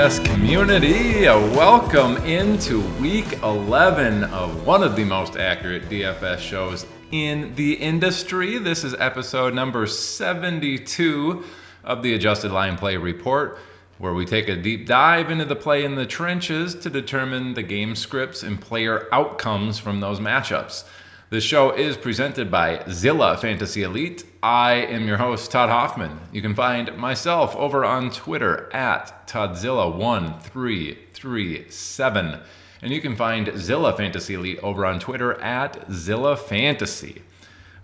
DFS community. Welcome into week 11 of one of the most accurate DFS shows in the industry. This is episode number 72 of the Adjusted Line Play Report, where we take a deep dive into the play in the trenches to determine the game scripts and player outcomes from those matchups. This show is presented by Zilla Fantasy Elite. I am your host, Todd Hoffman. You can find myself over on Twitter at ToddZilla1337. And you can find Zilla Fantasy Elite over on Twitter at Zilla Fantasy.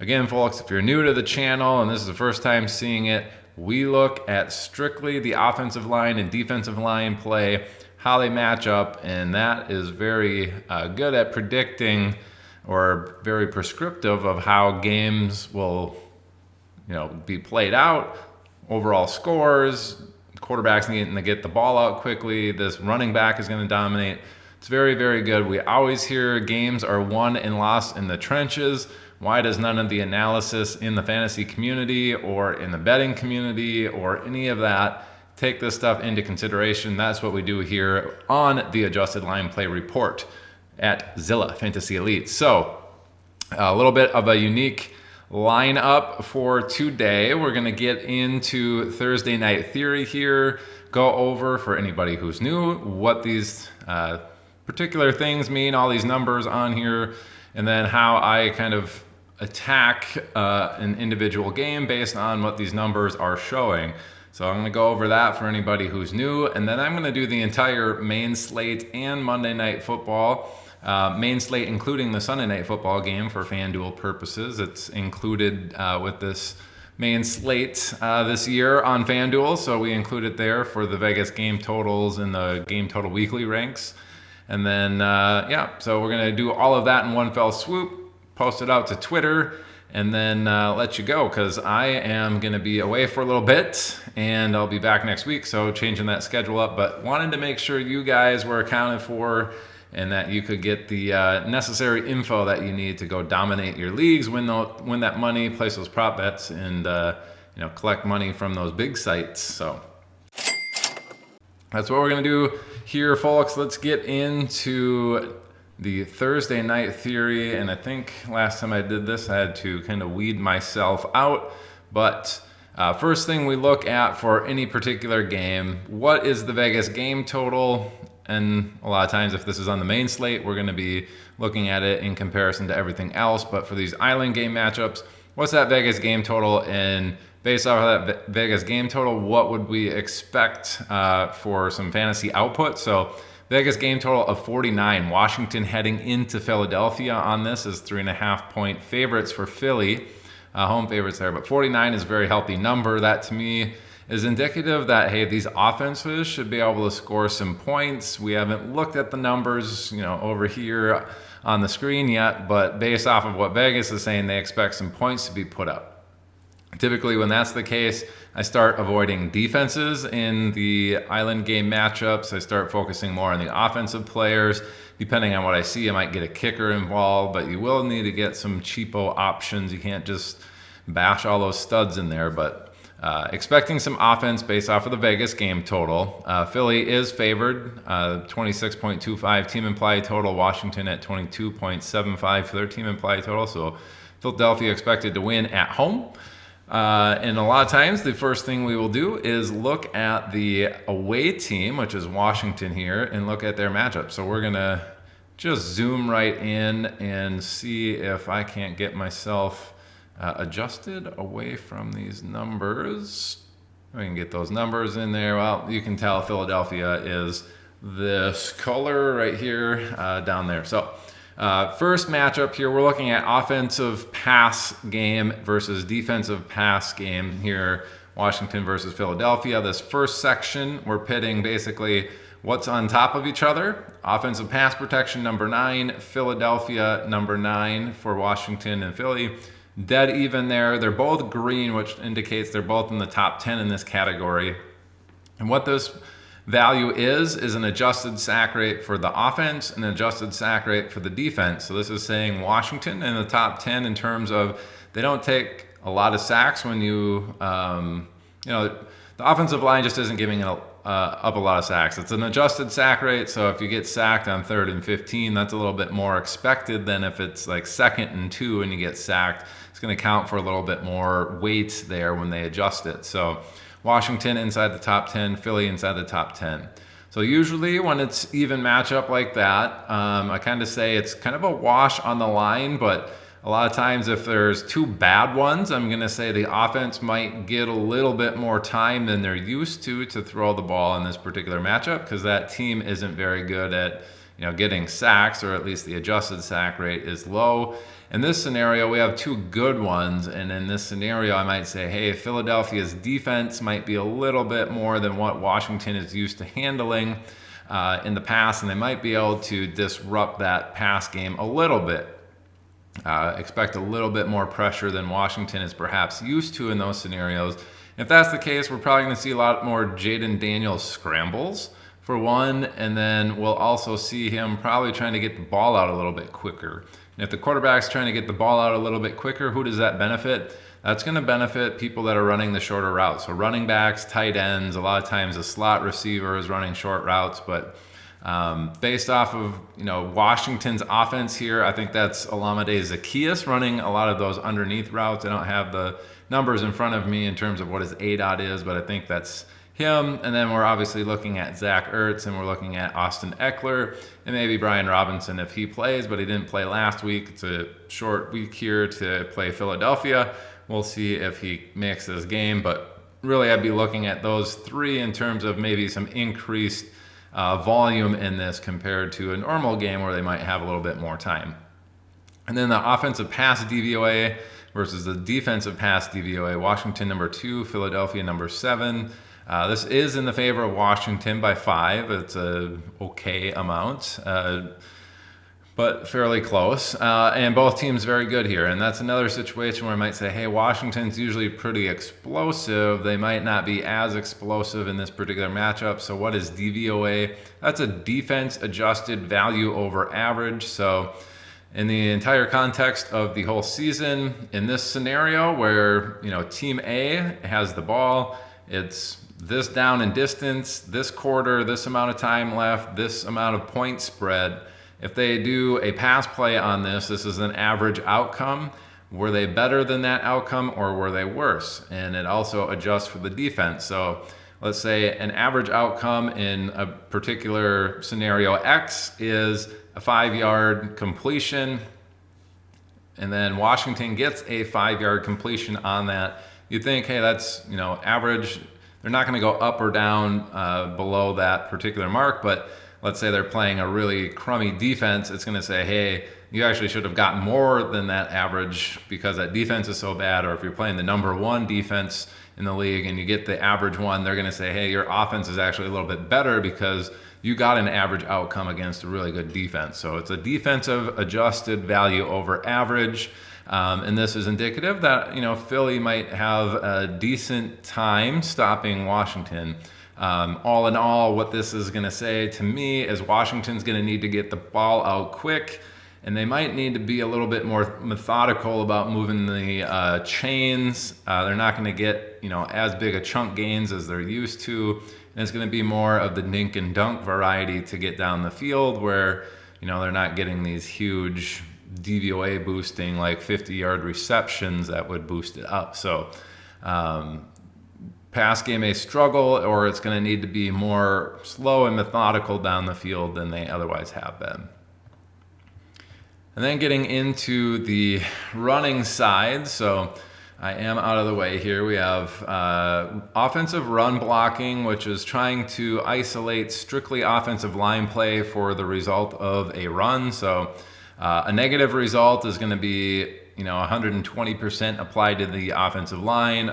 Again, folks, if you're new to the channel and this is the first time seeing it, we look at strictly the offensive line and defensive line play, how they match up, and that is very good at predicting or very prescriptive of how games will, be played out, overall scores, quarterbacks needing to get the ball out quickly, this running back is going to dominate. It's very, very good. We always hear games are won and lost in the trenches. Why does none of the analysis in the fantasy community or in the betting community or any of that take this stuff into consideration? That's what we do here on the Adjusted Line Play Report at Zilla Fantasy Elite. So a little bit of a unique lineup for today. We're going to get into Thursday Night Theory here, go over, for anybody who's new, what these particular things mean, all these numbers on here, and then how I kind of attack an individual game based on what these numbers are showing. So I'm going to go over that for anybody who's new, and then I'm going to do the entire main slate and Monday Night Football. Main slate including the Sunday Night Football game for FanDuel purposes. It's included with this main slate this year on FanDuel, so we include it there for the Vegas game totals and the game total weekly ranks. And then, so we're going to do all of that in one fell swoop, post it out to Twitter, and then let you go, because I am going to be away for a little bit, and I'll be back next week, so changing that schedule up. But wanted to make sure you guys were accounted for and that you could get the necessary info that you need to go dominate your leagues, win that money, place those prop bets, and collect money from those big sites. So that's what we're going to do here, folks. Let's get into the Thursday Night Theory. And I think last time I did this, I had to kind of weed myself out. But first thing we look at for any particular game, what is the Vegas game total? And a lot of times, if this is on the main slate, we're going to be looking at it in comparison to everything else. But for these island game matchups, what's that Vegas game total? And based off of that Vegas game total, what would we expect for some fantasy output? So Vegas game total of 49. Washington heading into Philadelphia on this is 3.5-point favorites for Philly. Home favorites there. But 49 is a very healthy number. That, to me, is indicative that, hey, these offenses should be able to score some points. We haven't looked at the numbers, over here on the screen yet, but based off of what Vegas is saying, they expect some points to be put up. Typically, when that's the case, I start avoiding defenses in the island game matchups. I start focusing more on the offensive players. Depending on what I see, I might get a kicker involved, but you will need to get some cheapo options. You can't just bash all those studs in there, but expecting some offense based off of the Vegas game total. Philly is favored, 26.25 team implied total. Washington at 22.75 for their team implied total. So Philadelphia expected to win at home. And a lot of times, the first thing we will do is look at the away team, which is Washington here, and look at their matchup. So we're going to just zoom right in and see if I can't get myself adjusted away from these numbers. We can get those numbers in there. Well, you can tell Philadelphia is this color right here down there. So first matchup here, we're looking at offensive pass game versus defensive pass game here. Washington versus Philadelphia. This first section, we're pitting basically what's on top of each other. Offensive pass protection, number 9. Philadelphia, number 9 for Washington and Philly. Dead even there. They're both green, which indicates they're both in the top 10 in this category. And what this value is an adjusted sack rate for the offense and an adjusted sack rate for the defense. So this is saying Washington in the top 10 in terms of they don't take a lot of sacks when the offensive line just isn't giving a up a lot of sacks. It's an adjusted sack rate, so if you get sacked on 3rd and 15, that's a little bit more expected than if it's like 2nd and 2 and you get sacked. It's going to count for a little bit more weight there when they adjust it. So Washington inside the top 10, Philly inside the top 10. So usually when it's even matchup like that, I kind of say it's kind of a wash on the line, but a lot of times if there's 2 bad ones, I'm going to say the offense might get a little bit more time than they're used to throw the ball in this particular matchup, because that team isn't very good at getting sacks, or at least the adjusted sack rate is low. In this scenario, we have 2 good ones, and in this scenario, I might say, hey, Philadelphia's defense might be a little bit more than what Washington is used to handling in the past, and they might be able to disrupt that pass game a little bit. Expect a little bit more pressure than Washington is perhaps used to in those scenarios. If that's the case, we're probably going to see a lot more Jaden Daniels scrambles for one, and then we'll also see him probably trying to get the ball out a little bit quicker. And if the quarterback's trying to get the ball out a little bit quicker, who does that benefit? That's going to benefit people that are running the shorter routes. So running backs, tight ends, a lot of times a slot receiver is running short routes, but based off of Washington's offense here, I think that's Olamide Zaccheaus running a lot of those underneath routes. I don't have the numbers in front of me in terms of what his ADOT is, but I think that's him. And then we're obviously looking at Zach Ertz, and we're looking at Austin Eckler, and maybe Brian Robinson if he plays, but he didn't play last week. It's a short week here to play Philadelphia. We'll see if he makes this game, but really I'd be looking at those 3 in terms of maybe some increased volume in this compared to a normal game where they might have a little bit more time. And then the offensive pass DVOA versus the defensive pass DVOA. Washington number 2, Philadelphia number 7. This is in the favor of Washington by 5. It's a okay amount, but fairly close. And both teams very good here. And that's another situation where I might say, hey, Washington's usually pretty explosive. They might not be as explosive in this particular matchup. So what is DVOA? That's a defense adjusted value over average. So in the entire context of the whole season, in this scenario where, team A has the ball, it's this down in distance, this quarter, this amount of time left, this amount of point spread. If they do a pass play on this is an average outcome. Were they better than that outcome, or were they worse? And it also adjusts for the defense. So let's say an average outcome in a particular scenario X is a 5-yard completion, and then Washington gets a 5-yard completion on that. You think, hey, that's average. They're not going to go up or down below that particular mark, but let's say they're playing a really crummy defense, it's going to say, hey, you actually should have gotten more than that average because that defense is so bad. Or if you're playing the number 1 defense in the league and you get the average one, they're going to say, hey, your offense is actually a little bit better because you got an average outcome against a really good defense. So it's a defensive adjusted value over average. And this is indicative that, Philly might have a decent time stopping Washington. All in all, what this is going to say to me is Washington's going to need to get the ball out quick, and they might need to be a little bit more methodical about moving the chains. They're not going to get, as big a chunk gains as they're used to, and it's going to be more of the dink and dunk variety to get down the field where, they're not getting these huge DVOA boosting like 50-yard receptions that would boost it up. So, pass game may struggle, or it's going to need to be more slow and methodical down the field than they otherwise have been. And then getting into the running side, so I am out of the way here. We have offensive run blocking, which is trying to isolate strictly offensive line play for the result of a run. So a negative result is going to be 120% applied to the offensive line.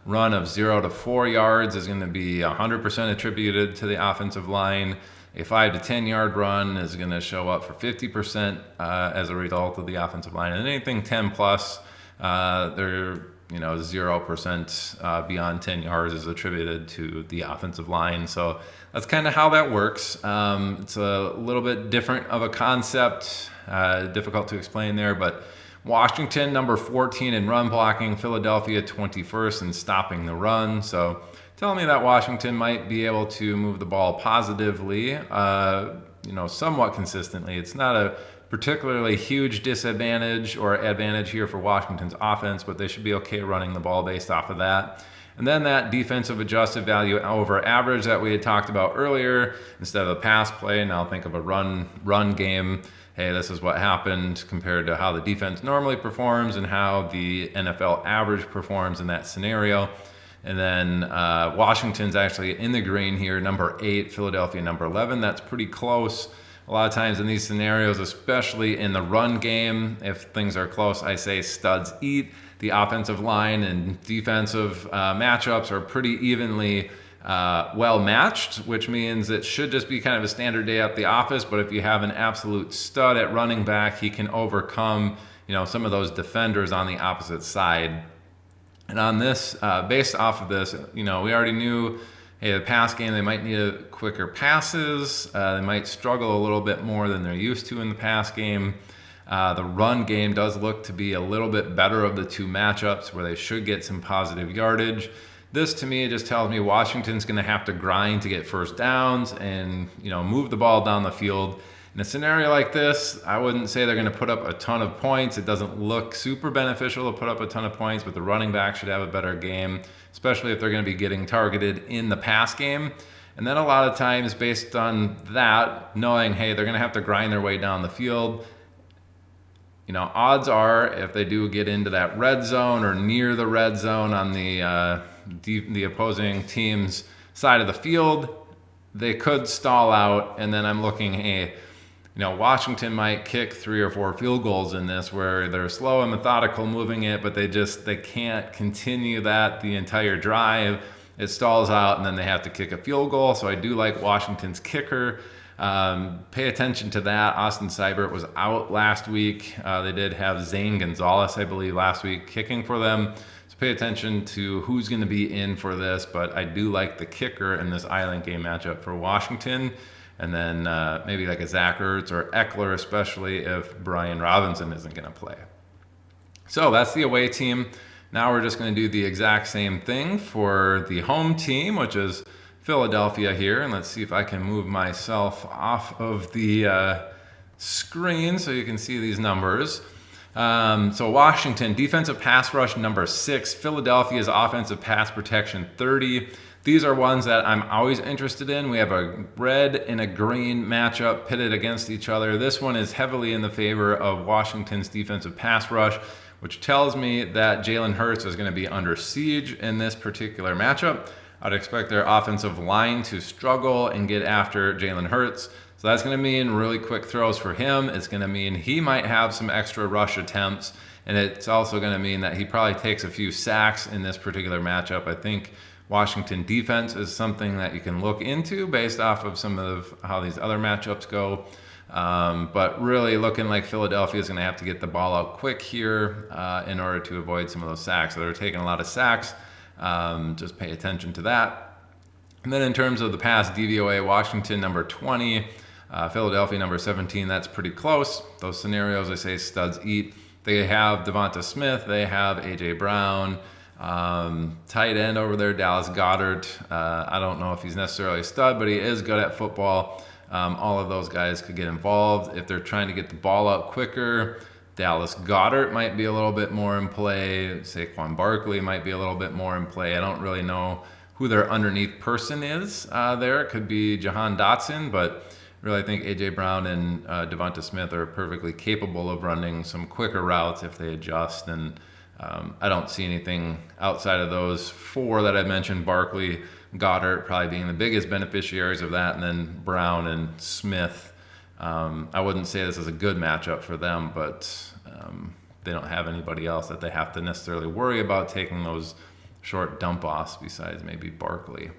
Run of 0 to 4 yards is going to be 100% attributed to the offensive line. A 5 to 10 yard run is going to show up for 50% as a result of the offensive line. And anything 10 plus, they're 0% beyond 10 yards is attributed to the offensive line. So that's kind of how that works. It's a little bit different of a concept, difficult to explain there, but Washington number 14 in run blocking, Philadelphia 21st in stopping the run. So telling me that Washington might be able to move the ball positively, somewhat consistently. It's not a particularly huge disadvantage or advantage here for Washington's offense, but they should be okay running the ball based off of that. And then that defensive adjusted value over average that we had talked about earlier, instead of the pass play, now think of a run game. Hey, this is what happened compared to how the defense normally performs and how the NFL average performs in that scenario. And then Washington's actually in the green here, number 8, Philadelphia number 11. That's pretty close. A lot of times in these scenarios, especially in the run game, if things are close, I say studs eat. The offensive line and defensive matchups are pretty evenly well matched, which means it should just be kind of a standard day at the office. But if you have an absolute stud at running back, he can overcome some of those defenders on the opposite side. And on this, based off of this, we already knew, hey, the pass game, they might need quicker passes. They might struggle a little bit more than they're used to in the pass game. The run game does look to be a little bit better of the two matchups where they should get some positive yardage. This, to me, just tells me Washington's going to have to grind to get first downs and, move the ball down the field. In a scenario like this, I wouldn't say they're going to put up a ton of points. It doesn't look super beneficial to put up a ton of points, but the running back should have a better game, especially if they're going to be getting targeted in the pass game. And then a lot of times, based on that, knowing, hey, they're going to have to grind their way down the field, odds are if they do get into that red zone or near the red zone on the opposing team's side of the field, they could stall out. And then I'm looking, hey, Washington might kick 3 or 4 field goals in this where they're slow and methodical moving it, but they can't continue that the entire drive. It stalls out and then they have to kick a field goal. So I do like Washington's kicker. Pay attention to that. Austin Seibert was out last week. They did have Zane Gonzalez, I believe, last week kicking for them. So pay attention to who's going to be in for this. But I do like the kicker in this island game matchup for Washington. And then maybe like a Zach Ertz or Eckler, especially if Brian Robinson isn't going to play. So that's the away team. Now we're just going to do the exact same thing for the home team, which is Philadelphia here. And let's see if I can move myself off of the screen so you can see these numbers. So Washington, defensive pass rush number 6. Philadelphia's offensive pass protection 30. These are ones that I'm always interested in. We have a red and a green matchup pitted against each other. This one is heavily in the favor of Washington's defensive pass rush, which tells me that Jalen Hurts is going to be under siege in this particular matchup. I'd expect their offensive line to struggle and get after Jalen Hurts. So that's going to mean really quick throws for him. It's going to mean he might have some extra rush attempts. And it's also going to mean that he probably takes a few sacks in this particular matchup. I think Washington defense is something that you can look into based off of some of how these other matchups go. But really looking like Philadelphia is going to have to get the ball out quick here in order to avoid some of those sacks. So they're taking a lot of sacks. Just pay attention to that. And then in terms of the pass DVOA, Washington number 20, Philadelphia number 17, that's pretty close. Those scenarios, I say studs eat. They have Devonta Smith, they have A.J. Brown, tight end over there, Dallas Goedert. I don't know if he's necessarily a stud, but he is good at football. All of those guys could get involved. If they're trying to get the ball out quicker, Dallas Goedert might be a little bit more in play. Saquon Barkley might be a little bit more in play. I don't really know who their underneath person is there. It could be Jahan Dotson, but really I think A.J. Brown and Devonta Smith are perfectly capable of running some quicker routes if they adjust. And I don't see anything outside of those 4 that I mentioned, Barkley, Goddard probably being the biggest beneficiaries of that, and then Brown and Smith. I wouldn't say this is a good matchup for them, but they don't have anybody else that they have to necessarily worry about taking those short dump-offs besides maybe Barkley.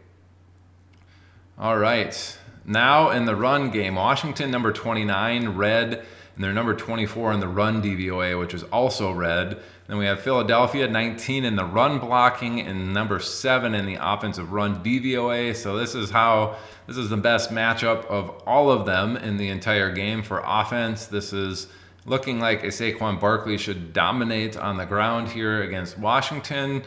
All right. Now in the run game, Washington number 29, red, and they're number 24 in the run DVOA, which is also red. Then we have Philadelphia 19 in the run blocking and number 7 in the offensive run DVOA. So this is the best matchup of all of them in the entire game for offense. This is looking like a Saquon Barkley should dominate on the ground here against Washington.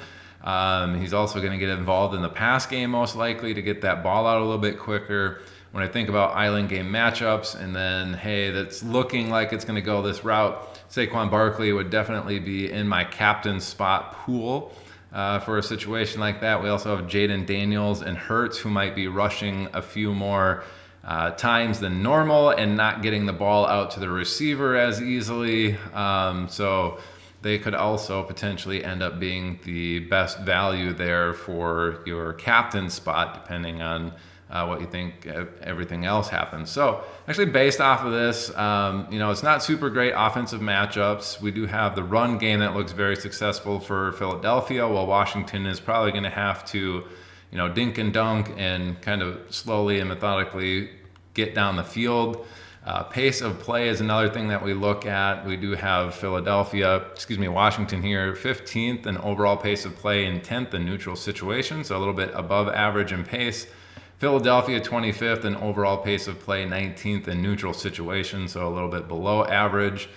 He's also going to get involved in the pass game most likely to get that ball out a little bit quicker. When I think about island game matchups, and then, hey, that's looking like it's going to go this route, Saquon Barkley would definitely be in my captain spot pool for a situation like that. We also have Jaden Daniels and Hurts, who might be rushing a few more times than normal and not getting the ball out to the receiver as easily. So they could also potentially end up being the best value there for your captain spot, depending on what you think everything else happens. So actually based off of this, it's not super great offensive matchups. We do have the run game that looks very successful for Philadelphia, while Washington is probably going to have to, dink and dunk and kind of slowly and methodically get down the field. Pace of play is another thing that we look at. We do have Washington here, 15th in overall pace of play and 10th in neutral situations, so a little bit above average in pace. Philadelphia 25th in overall pace of play, 19th in neutral situations, so a little bit below average.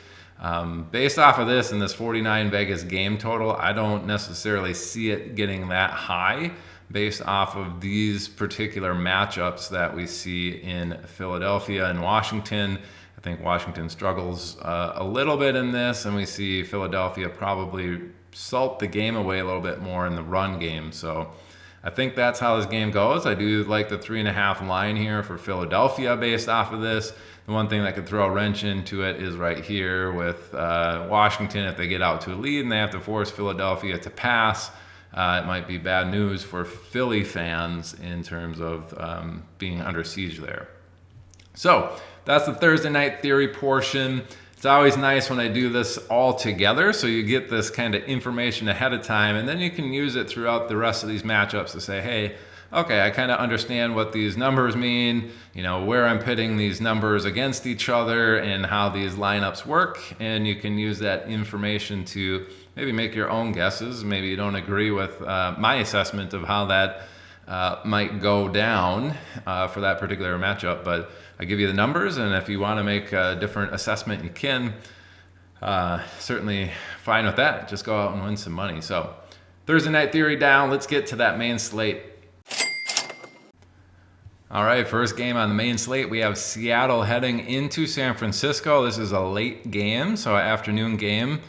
Based off of this and this 49 Vegas game total, I don't necessarily see it getting that high based off of these particular matchups that we see in Philadelphia and Washington. I think Washington struggles a little bit in this, and we see Philadelphia probably salt the game away a little bit more in the run game. So I think that's how this game goes. I do like the 3.5 line here for Philadelphia based off of this. The one thing that could throw a wrench into it is right here with Washington. If they get out to a lead and they have to force Philadelphia to pass, it might be bad news for Philly fans in terms of being under siege there. So that's the Thursday night theory portion. It's always nice when I do this all together, so you get this kind of information ahead of time, and then you can use it throughout the rest of these matchups to say, hey, okay, I kind of understand what these numbers mean, where I'm pitting these numbers against each other and how these lineups work, and you can use that information to maybe make your own guesses. Maybe you don't agree with my assessment of how that might go down for that particular matchup, but I give you the numbers, and if you want to make a different assessment, you can. Certainly fine with that. Just go out and win some money. So Thursday night theory down. Let's get to that main slate. All right, first game on the main slate, we have Seattle heading into San Francisco. This is a late game, so an afternoon game,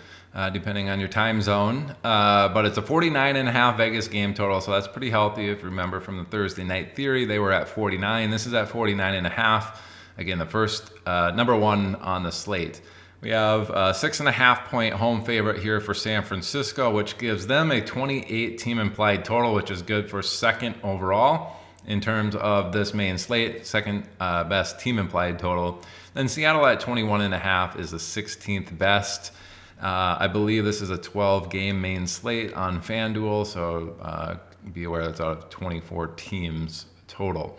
depending on your time zone. But it's a 49.5 Vegas game total, so that's pretty healthy. If you remember from the Thursday night theory, they were at 49. This is at 49.5. Again, the first number one on the slate. We have a 6.5 point home favorite here for San Francisco, which gives them a 28 team implied total, which is good for second overall in terms of this main slate, second best team implied total. Then Seattle at 21.5 is the 16th best. I believe this is a 12-game main slate on FanDuel, so be aware that's out of 24 teams total.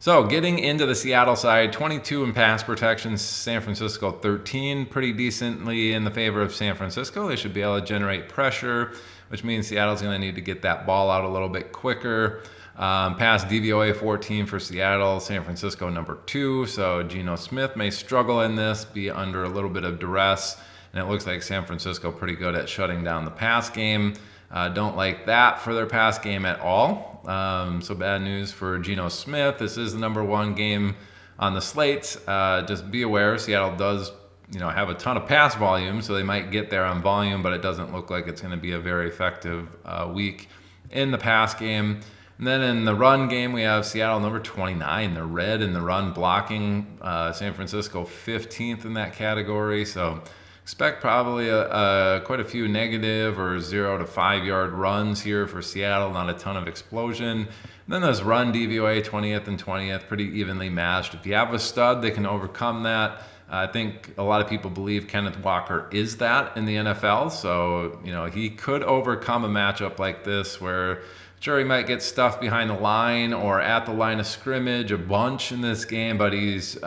So getting into the Seattle side, 22 in pass protection, San Francisco 13, pretty decently in the favor of San Francisco. They should be able to generate pressure, which means Seattle's going to need to get that ball out a little bit quicker. Pass DVOA 14 for Seattle, San Francisco number 2. So Geno Smith may struggle in this, be under a little bit of duress. And it looks like San Francisco pretty good at shutting down the pass game. Don't like that for their pass game at all. So bad news for Geno Smith. This is the number one game on the slate. Just be aware, Seattle does have a ton of pass volume, so they might get there on volume, but it doesn't look like it's going to be a very effective week in the pass game. And then in the run game, we have Seattle number 29. They're red in the run blocking. San Francisco 15th in that category. So expect probably quite a few negative or 0 to 5 yard runs here for Seattle. Not a ton of explosion. And then there's run DVOA 20th and 20th, pretty evenly matched. If you have a stud, they can overcome that. I think a lot of people believe Kenneth Walker is that in the NFL. So, he could overcome a matchup like this where sure, he might get stuffed behind the line or at the line of scrimmage a bunch in this game, but he's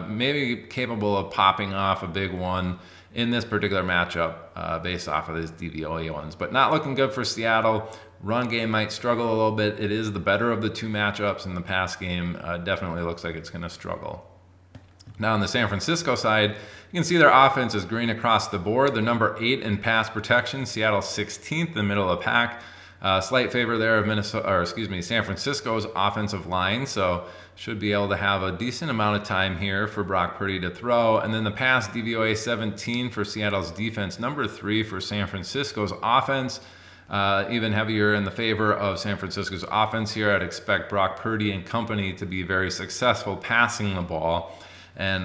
maybe capable of popping off a big one in this particular matchup based off of his DVOA ones. But not looking good for Seattle. Run game might struggle a little bit. It is the better of the two matchups, in the pass game definitely looks like it's going to struggle. Now on the San Francisco side, you can see their offense is green across the board. They're number 8 in pass protection. Seattle 16th in the middle of the pack. Slight favor there of San Francisco's offensive line, so should be able to have a decent amount of time here for Brock Purdy to throw. And then the pass DVOA 17 for Seattle's defense, number 3 for San Francisco's offense. Even heavier in the favor of San Francisco's offense here. I'd expect Brock Purdy and company to be very successful passing the ball. And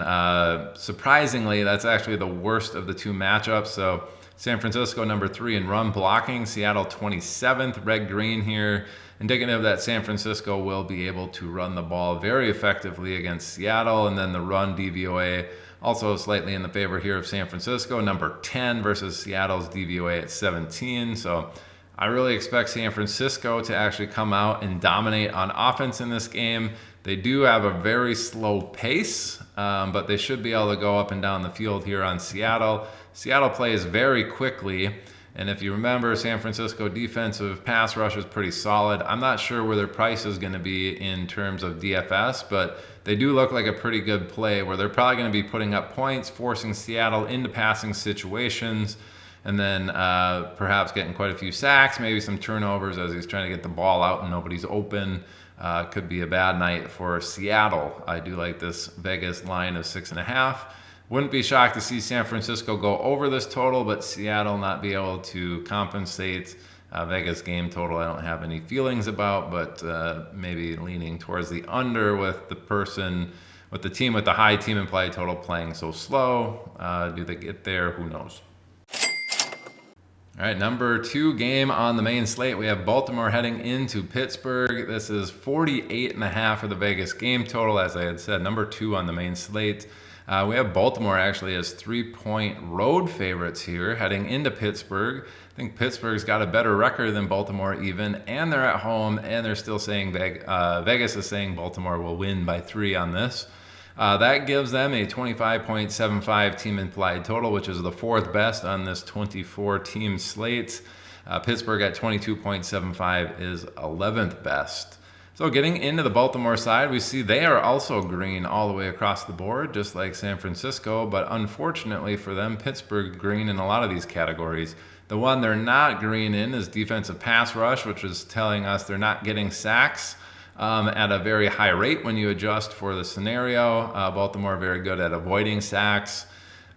surprisingly, that's actually the worst of the two matchups. So San Francisco number 3 in run blocking, Seattle 27th, red-green here. Indicative that San Francisco will be able to run the ball very effectively against Seattle. And then the run DVOA also slightly in the favor here of San Francisco, number 10 versus Seattle's DVOA at 17. So I really expect San Francisco to actually come out and dominate on offense in this game. They do have a very slow pace, but they should be able to go up and down the field here on Seattle. Seattle plays very quickly. And if you remember, San Francisco defensive pass rush is pretty solid. I'm not sure where their price is going to be in terms of DFS, but they do look like a pretty good play where they're probably going to be putting up points, forcing Seattle into passing situations, and then perhaps getting quite a few sacks, maybe some turnovers as he's trying to get the ball out and nobody's open. Could be a bad night for Seattle. I do like this Vegas line of 6.5. Wouldn't be shocked to see San Francisco go over this total, but Seattle not be able to compensate. Vegas game total I don't have any feelings about, but maybe leaning towards the under with the team with the high team implied total playing so slow. Do they get there? Who knows? All right, number 2 game on the main slate. We have Baltimore heading into Pittsburgh. This is 48.5 for the Vegas game total, as I had said, number 2 on the main slate. We have Baltimore actually as 3-point road favorites here heading into Pittsburgh. I think Pittsburgh's got a better record than Baltimore even, and they're at home, and they're still saying Vegas is saying Baltimore will win by 3 on this. That gives them a 25.75 team implied total, which is the 4th best on this 24-team slate. Pittsburgh at 22.75 is 11th best. So getting into the Baltimore side, we see they are also green all the way across the board, just like San Francisco. But unfortunately for them, Pittsburgh green in a lot of these categories. The one they're not green in is defensive pass rush, which is telling us they're not getting sacks at a very high rate when you adjust for the scenario. Baltimore very good at avoiding sacks.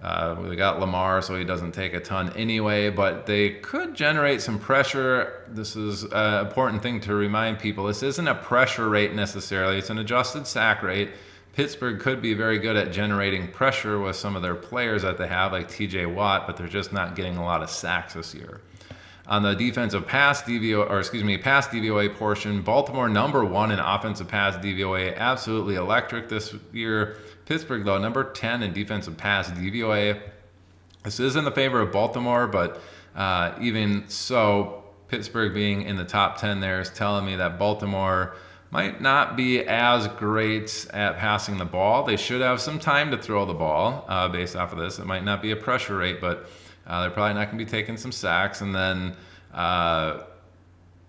We got Lamar, so he doesn't take a ton anyway, but they could generate some pressure. This is an important thing to remind people. This isn't a pressure rate necessarily. It's an adjusted sack rate. Pittsburgh could be very good at generating pressure with some of their players that they have, like TJ Watt, but they're just not getting a lot of sacks this year. On the defensive pass DVOA portion, Baltimore number 1 in offensive pass DVOA, absolutely electric this year. Pittsburgh, though, number 10 in defensive pass DVOA. This is in the favor of Baltimore, but even so, Pittsburgh being in the top 10 there is telling me that Baltimore might not be as great at passing the ball. They should have some time to throw the ball based off of this. It might not be a pressure rate, but they're probably not going to be taking some sacks. And then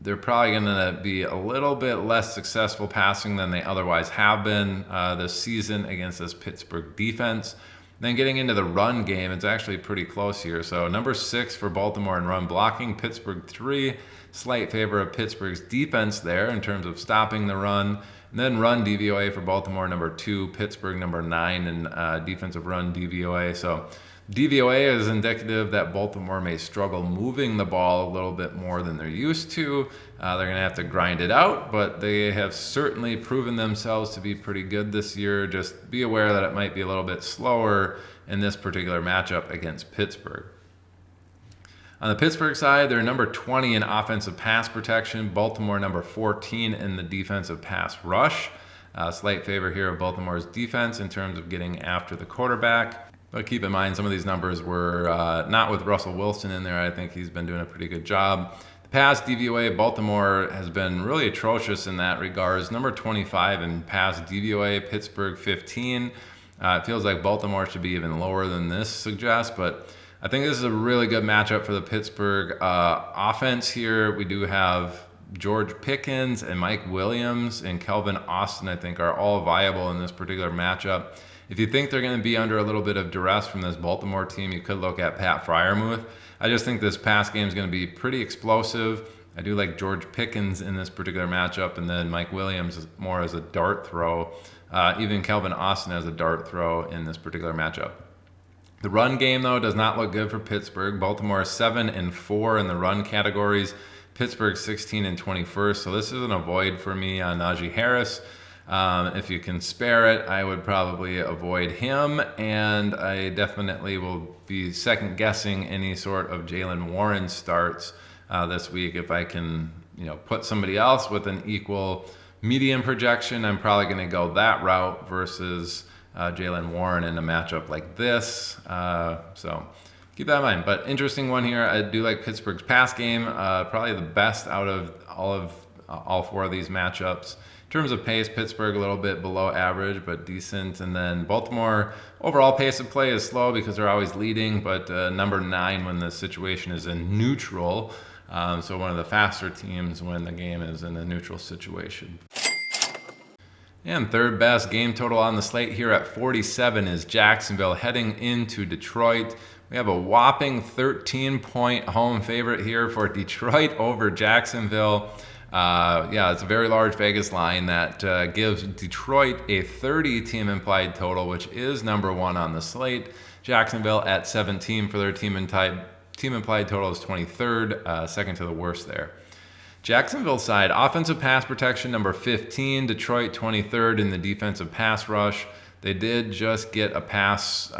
they're probably going to be a little bit less successful passing than they otherwise have been this season against this Pittsburgh defense. Then getting into the run game, it's actually pretty close here. So number 6 for Baltimore in run blocking, Pittsburgh 3. Slight favor of Pittsburgh's defense there in terms of stopping the run. And then run DVOA for Baltimore number 2, Pittsburgh number 9 in defensive run DVOA. So DVOA is indicative that Baltimore may struggle moving the ball a little bit more than they're used to. They're going to have to grind it out, but they have certainly proven themselves to be pretty good this year. Just be aware that it might be a little bit slower in this particular matchup against Pittsburgh. On the Pittsburgh side, they're number 20 in offensive pass protection, Baltimore number 14 in the defensive pass rush. Slight favor here of Baltimore's defense in terms of getting after the quarterback. But keep in mind, some of these numbers were not with Russell Wilson in there. I think he's been doing a pretty good job. The pass DVOA, Baltimore has been really atrocious in that regards. Number 25 in pass DVOA, Pittsburgh 15. It feels like Baltimore should be even lower than this suggests, but I think this is a really good matchup for the Pittsburgh offense here. We do have George Pickens and Mike Williams and Kelvin Austin, I think, are all viable in this particular matchup. If you think they're going to be under a little bit of duress from this Baltimore team, you could look at Pat Freiermuth. I just think this pass game is going to be pretty explosive. I do like George Pickens in this particular matchup, and then Mike Williams more as a dart throw. Even Calvin Austin as a dart throw in this particular matchup. The run game, though, does not look good for Pittsburgh. Baltimore is 7-4 in the run categories. Pittsburgh 16 and 21st. So this is an avoid for me on Najee Harris. If you can spare it, I would probably avoid him, and I definitely will be second guessing any sort of Jaylen Warren starts this week. If I can, put somebody else with an equal median projection, I'm probably going to go that route versus Jaylen Warren in a matchup like this. So keep that in mind. But interesting one here. I do like Pittsburgh's pass game, probably the best out of all four of these matchups. In terms of pace, Pittsburgh a little bit below average, but decent. And then Baltimore, overall pace of play is slow because they're always leading, but number 9 when the situation is in neutral. So one of the faster teams when the game is in a neutral situation. And third best game total on the slate here at 47 is Jacksonville heading into Detroit. We have a whopping 13-point home favorite here for Detroit over Jacksonville. It's a very large Vegas line that gives Detroit a 30-team implied total, which is number 1 on the slate. Jacksonville at 17 for their team implied total is 23rd, second to the worst there. Jacksonville side, offensive pass protection number 15, Detroit 23rd in the defensive pass rush. They did just get a pass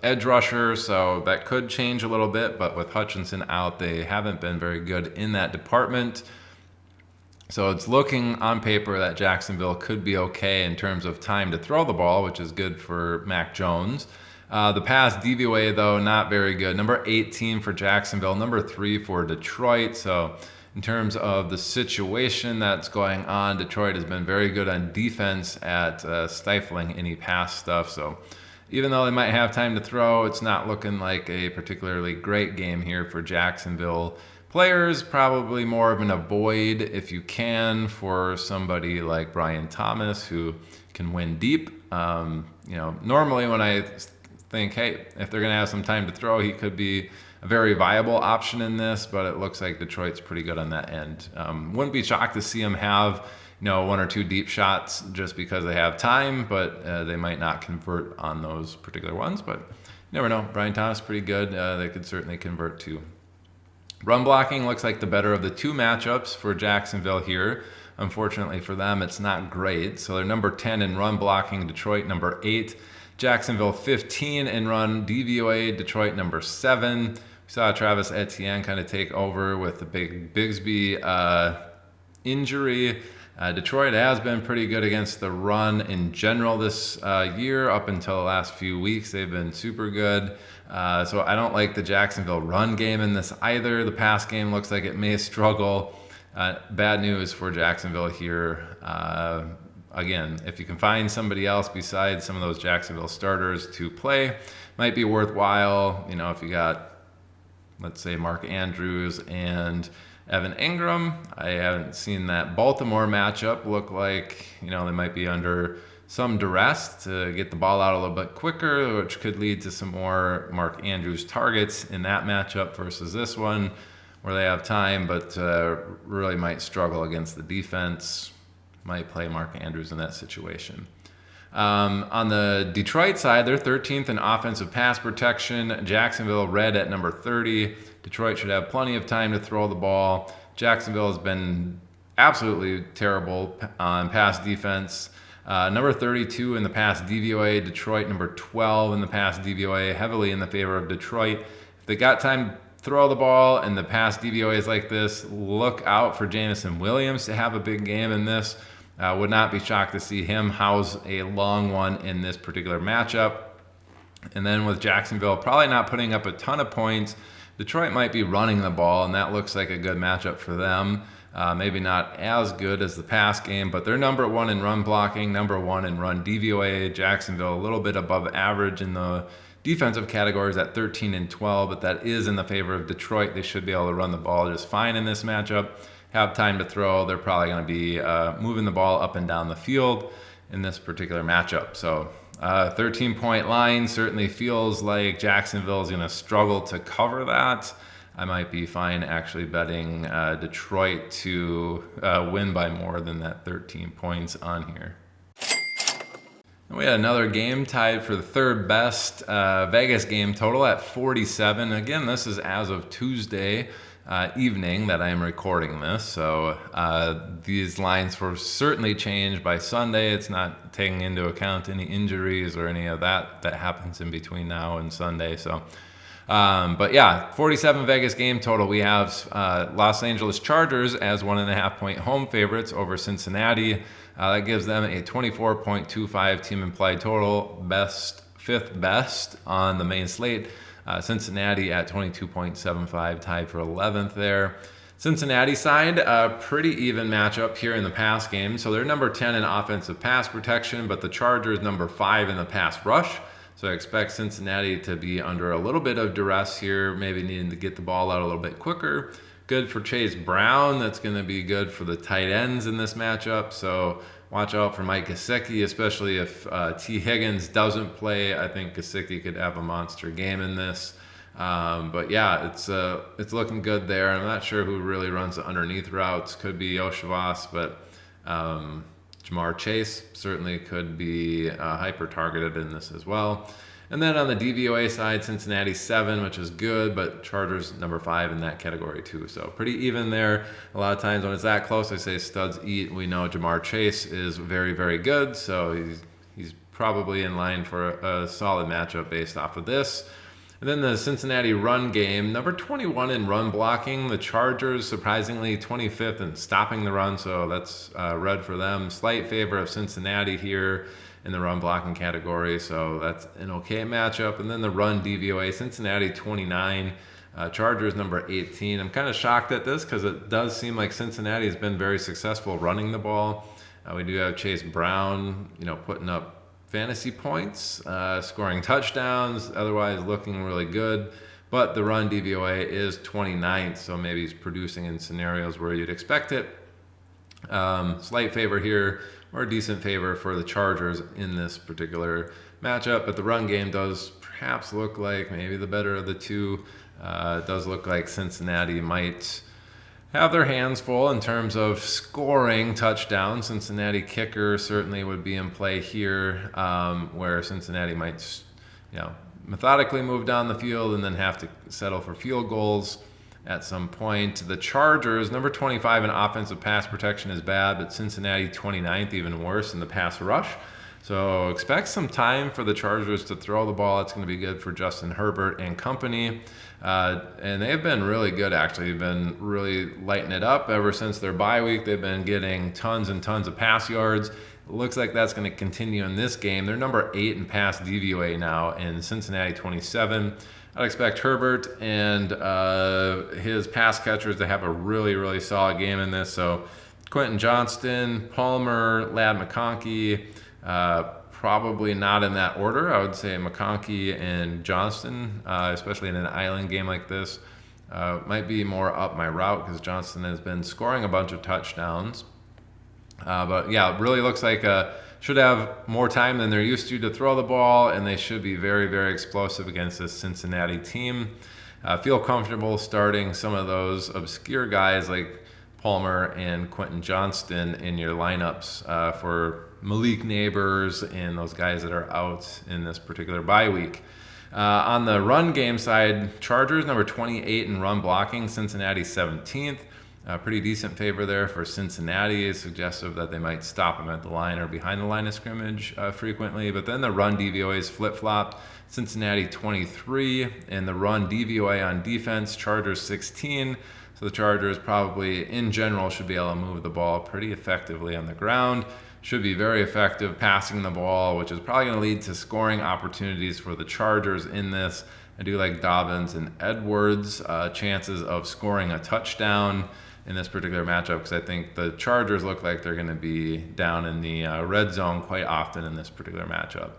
edge rusher, so that could change a little bit, but with Hutchinson out, they haven't been very good in that department. So it's looking on paper that Jacksonville could be okay in terms of time to throw the ball, which is good for Mac Jones. The pass DVOA, though, not very good. Number 18 for Jacksonville, number 3 for Detroit. So in terms of the situation that's going on, Detroit has been very good on defense at stifling any pass stuff. So even though they might have time to throw, it's not looking like a particularly great game here for Jacksonville players. Probably more of an avoid if you can for somebody like Brian Thomas who can win deep. Normally when I think, hey, if they're going to have some time to throw, he could be a very viable option in this, but it looks like Detroit's pretty good on that end. Wouldn't be shocked to see him have, 1 or 2 deep shots just because they have time, but they might not convert on those particular ones. But you never know. Brian Thomas pretty good. They could certainly convert too. Run blocking looks like the better of the 2 matchups for Jacksonville here. Unfortunately for them, it's not great. So they're number 10 in run blocking, Detroit number 8. Jacksonville 15 in run DVOA, Detroit number 7. We saw Travis Etienne kind of take over with the big Bigsby injury. Detroit has been pretty good against the run in general this year. Up until the last few weeks, they've been super good. So I don't like the Jacksonville run game in this either. The pass game looks like it may struggle. Bad news for Jacksonville here. Again, if you can find somebody else besides some of those Jacksonville starters to play, might be worthwhile. If you got, let's say, Mark Andrews and Evan Ingram. I haven't seen that Baltimore matchup look like, they might be under some duress to get the ball out a little bit quicker, which could lead to some more Mark Andrews targets in that matchup versus this one where they have time, but really might struggle against the defense. Might play Mark Andrews in that situation. On the Detroit side, they're 13th in offensive pass protection. Jacksonville red at number 30. Detroit should have plenty of time to throw the ball. Jacksonville has been absolutely terrible on pass defense. Number 32 in the pass DVOA. Detroit number 12 in the pass DVOA, heavily in the favor of Detroit. If they got time to throw the ball and the pass DVOA is like this, look out for Jameson Williams to have a big game in this. Would not be shocked to see him house a long one in this particular matchup. And then with Jacksonville probably not putting up a ton of points, Detroit might be running the ball, and that looks like a good matchup for them. Maybe not as good as the pass game, but they're number 1 in run blocking, number 1 in run DVOA. Jacksonville a little bit above average in the defensive categories at 13 and 12, but that is in the favor of Detroit. They should be able to run the ball just fine in this matchup. Have time to throw. They're probably going to be moving the ball up and down the field in this particular matchup. So 13-point line certainly feels like Jacksonville is going to struggle to cover that. I might be fine actually betting Detroit to win by more than that 13 points on here. And we had another game tied for the third best Vegas game total at 47. Again, this is as of Tuesday evening that I am recording this, so these lines will certainly change by Sunday. It's not taking into account any injuries or any of that happens in between now and Sunday. So but yeah, 47 Vegas game total. We have Los Angeles Chargers as 1.5 point home favorites over Cincinnati. That gives them a 24.25 team implied total, fifth best on the main slate. Cincinnati at 22.75, tied for 11th there. Cincinnati side, a pretty even matchup here in the pass game. So they're number 10 in offensive pass protection, but the Chargers number 5 in the pass rush. So I expect Cincinnati to be under a little bit of duress here, maybe needing to get the ball out a little bit quicker. Good for Chase Brown. That's going to be good for the tight ends in this matchup. So watch out for Mike Gesicki, especially if T. Higgins doesn't play. I think Gesicki could have a monster game in this. But yeah, it's looking good there. I'm not sure who really runs the underneath routes. Could be Oshavas, but Jamar Chase certainly could be hyper targeted in this as well. And then on the DVOA side, Cincinnati 7, which is good, but Chargers number 5 in that category too. So pretty even there. A lot of times when it's that close, I say studs eat. We know Jamar Chase is very, very good, so he's probably in line for a solid matchup based off of this. And then the Cincinnati run game, number 21 in run blocking. The Chargers, surprisingly, 25th in stopping the run, so that's red for them. Slight favor of Cincinnati here in the run blocking category, so that's an okay matchup. And then the run DVOA, Cincinnati 29, Chargers number 18. I'm kind of shocked at this because it does seem like Cincinnati has been very successful running the ball. We do have Chase Brown, putting up fantasy points, scoring touchdowns, otherwise looking really good. But the run DVOA is 29th, so maybe he's producing in scenarios where you'd expect it. Slight favor here, or a decent favor for the Chargers in this particular matchup, but the run game does perhaps look like maybe the better of the two. It does look like Cincinnati might have their hands full in terms of scoring touchdowns. Cincinnati kicker certainly would be in play here, where Cincinnati might, methodically move down the field and then have to settle for field goals at some point. The Chargers, number 25 in offensive pass protection is bad, but Cincinnati 29th, even worse in the pass rush. So expect some time for the Chargers to throw the ball. It's going to be good for Justin Herbert and company. And they've been really good, actually. They've been really lighting it up ever since their bye week. They've been getting tons and tons of pass yards. It looks like that's going to continue in this game. They're number 8 in pass DVOA now, and Cincinnati 27. I'd expect Herbert and his pass catchers to have a really, really solid game in this. So Quentin Johnston, Palmer, Ladd McConkey, probably not in that order. I would say McConkey and Johnston, especially in an island game like this, might be more up my route because Johnston has been scoring a bunch of touchdowns. But yeah, it really looks like should have more time than they're used to throw the ball, and they should be very, very explosive against this Cincinnati team. Feel comfortable starting some of those obscure guys like Palmer and Quentin Johnston in your lineups for Malik Neighbors and those guys that are out in this particular bye week. On the run game side, Chargers number 28 in run blocking, Cincinnati 17th. Pretty decent favor there for Cincinnati. It's suggestive that they might stop them at the line or behind the line of scrimmage frequently. But then the run DVOA is flip-flopped. Cincinnati 23, and the run DVOA on defense, Chargers 16. So the Chargers probably, in general, should be able to move the ball pretty effectively on the ground. Should be very effective passing the ball, which is probably going to lead to scoring opportunities for the Chargers in this. I do like Dobbins and Edwards' chances of scoring a touchdown in this particular matchup because I think the Chargers look like they're going to be down in the red zone quite often in this particular matchup.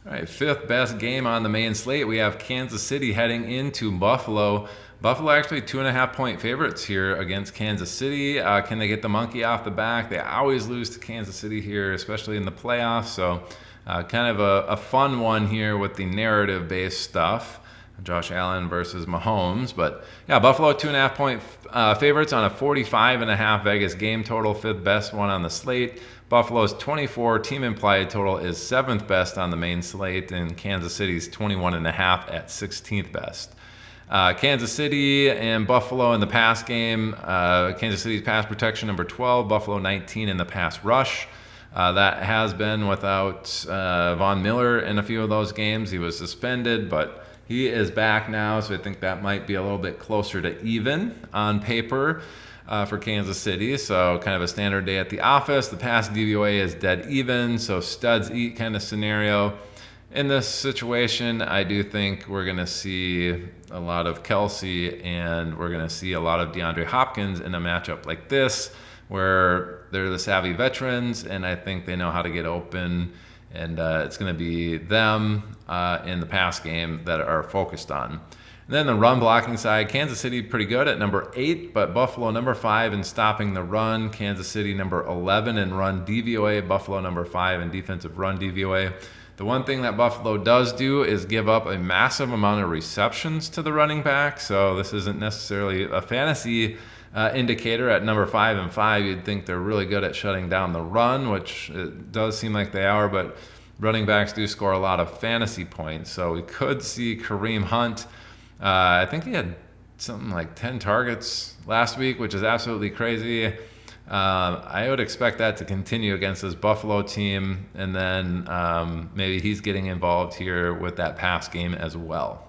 All right, fifth best game on the main slate. We have Kansas City heading into Buffalo. Buffalo actually 2.5 point favorites here against Kansas City. Can they get the monkey off the back? They always lose to Kansas City here, especially in the playoffs. So kind of a fun one here with the narrative-based stuff. Josh Allen versus Mahomes. But yeah, Buffalo 2.5 point favorites on a 45.5 Vegas game total, 5th best one on the slate. Buffalo's 24 team implied total is 7th best on the main slate, and Kansas City's 21.5 at 16th best. Kansas City and Buffalo in the pass game. Kansas City's pass protection number 12, Buffalo 19 in the pass rush. That has been without Von Miller in a few of those games. He was suspended, but he is back now, so I think that might be a little bit closer to even on paper for Kansas City. So kind of a standard day at the office. The pass DVOA is dead even, so studs eat kind of scenario. In this situation, I do think we're going to see a lot of Kelsey and we're going to see a lot of DeAndre Hopkins in a matchup like this, where they're the savvy veterans, and I think they know how to get open, and it's going to be them in the pass game that are focused on. And then the run blocking side, Kansas City pretty good at number 8, but Buffalo number 5 in stopping the run. Kansas City number 11 in run DVOA, Buffalo number 5 in defensive run DVOA. The one thing that Buffalo does do is give up a massive amount of receptions to the running back, so this isn't necessarily a fantasy indicator. At number 5 and 5, you'd think they're really good at shutting down the run, which it does seem like they are, but running backs do score a lot of fantasy points. So we could see Kareem Hunt. I think he had something like 10 targets last week, which is absolutely crazy. I would expect that to continue against this Buffalo team, and then maybe he's getting involved here with that pass game as well.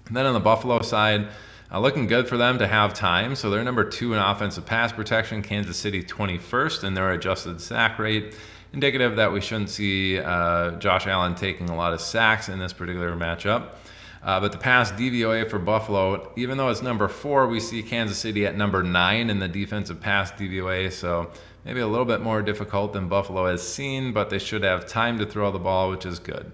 And then on the Buffalo side, looking good for them to have time. So they're number 2 in offensive pass protection, Kansas City 21st in their adjusted sack rate, indicative that we shouldn't see Josh Allen taking a lot of sacks in this particular matchup. But the pass DVOA for Buffalo, even though it's number 4, we see Kansas City at number 9 in the defensive pass DVOA. So maybe a little bit more difficult than Buffalo has seen, but they should have time to throw the ball, which is good.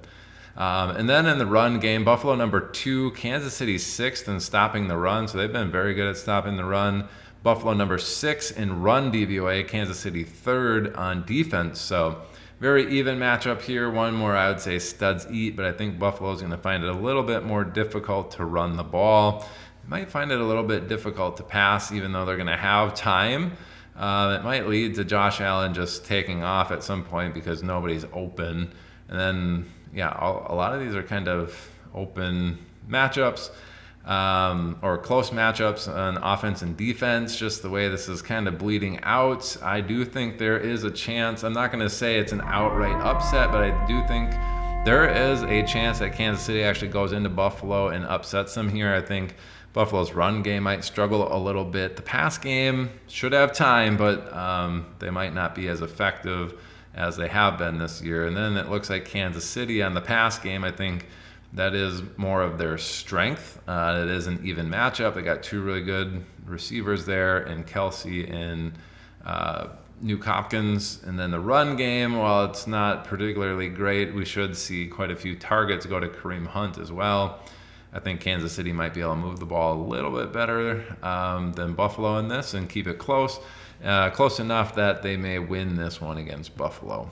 And then in the run game, Buffalo number 2, Kansas City 6th in stopping the run. So they've been very good at stopping the run. Buffalo number 6 in run DVOA, Kansas City 3rd on defense. So very even matchup here. One more, I would say, studs eat, but I think Buffalo's going to find it a little bit more difficult to run the ball. They might find it a little bit difficult to pass, even though they're going to have time. It might lead to Josh Allen just taking off at some point because nobody's open. And then, yeah, a lot of these are kind of open matchups. Or close matchups on offense and defense, just the way this is kind of bleeding out. I do think there is a chance. I'm not going to say it's an outright upset, but I do think there is a chance that Kansas City actually goes into Buffalo and upsets them here. I think Buffalo's run game might struggle a little bit. The pass game should have time, but they might not be as effective as they have been this year. And then it looks like Kansas City on the pass game, I think that is more of their strength. It is an even matchup. They got 2 really good receivers there, and Kelsey and Nuke Hopkins. And then the run game, while it's not particularly great, we should see quite a few targets go to Kareem Hunt as well. I think Kansas City might be able to move the ball a little bit better than Buffalo in this and keep it close enough that they may win this one against Buffalo.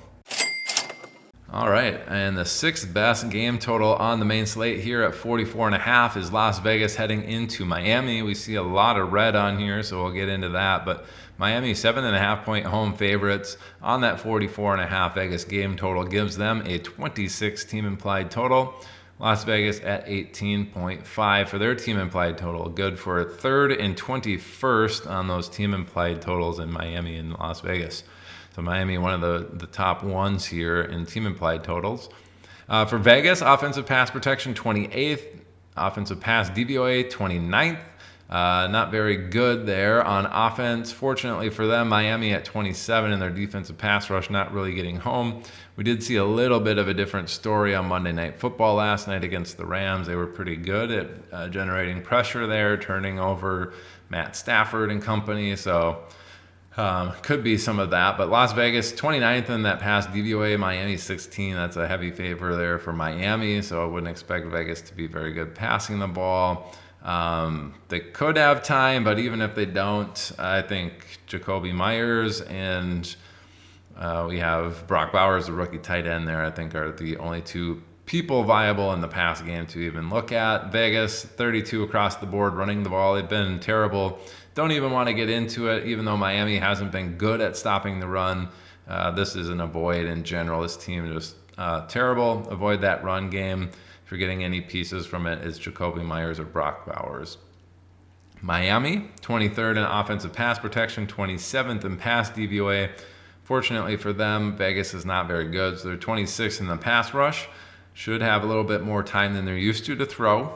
All right, and the 6th best game total on the main slate here at 44.5 is Las Vegas heading into Miami. We see a lot of red on here, so we'll get into that. But Miami 7.5 point home favorites on that 44.5 Vegas game total gives them a 26 team implied total. Las Vegas at 18.5 for their team implied total. Good for 3rd and 21st on those team implied totals in Miami and Las Vegas. So Miami, one of the top ones here in team implied totals. For Vegas, offensive pass protection 28th, offensive pass DVOA 29th. Not very good there on offense. Fortunately for them, Miami at 27 in their defensive pass rush, not really getting home. We did see a little bit of a different story on Monday Night Football last night against the Rams. They were pretty good at generating pressure there, turning over Matt Stafford and company. So could be some of that, but Las Vegas 29th in that pass DVOA, Miami 16. That's a heavy favor there for Miami, so I wouldn't expect Vegas to be very good passing the ball. They could have time, but even if they don't, I think Jacoby Myers and we have Brock Bowers, the rookie tight end there, I think are the only 2 people viable in the pass game to even look at. Vegas, 32 across the board running the ball. They've been terrible. Don't even want to get into it, even though Miami hasn't been good at stopping the run. This is an avoid in general. This team is just terrible. Avoid that run game. If you're getting any pieces from it, it's Jacoby Myers or Brock Bowers. Miami, 23rd in offensive pass protection, 27th in pass DVOA. Fortunately for them, Vegas is not very good, so they're 26th in the pass rush. Should have a little bit more time than they're used to throw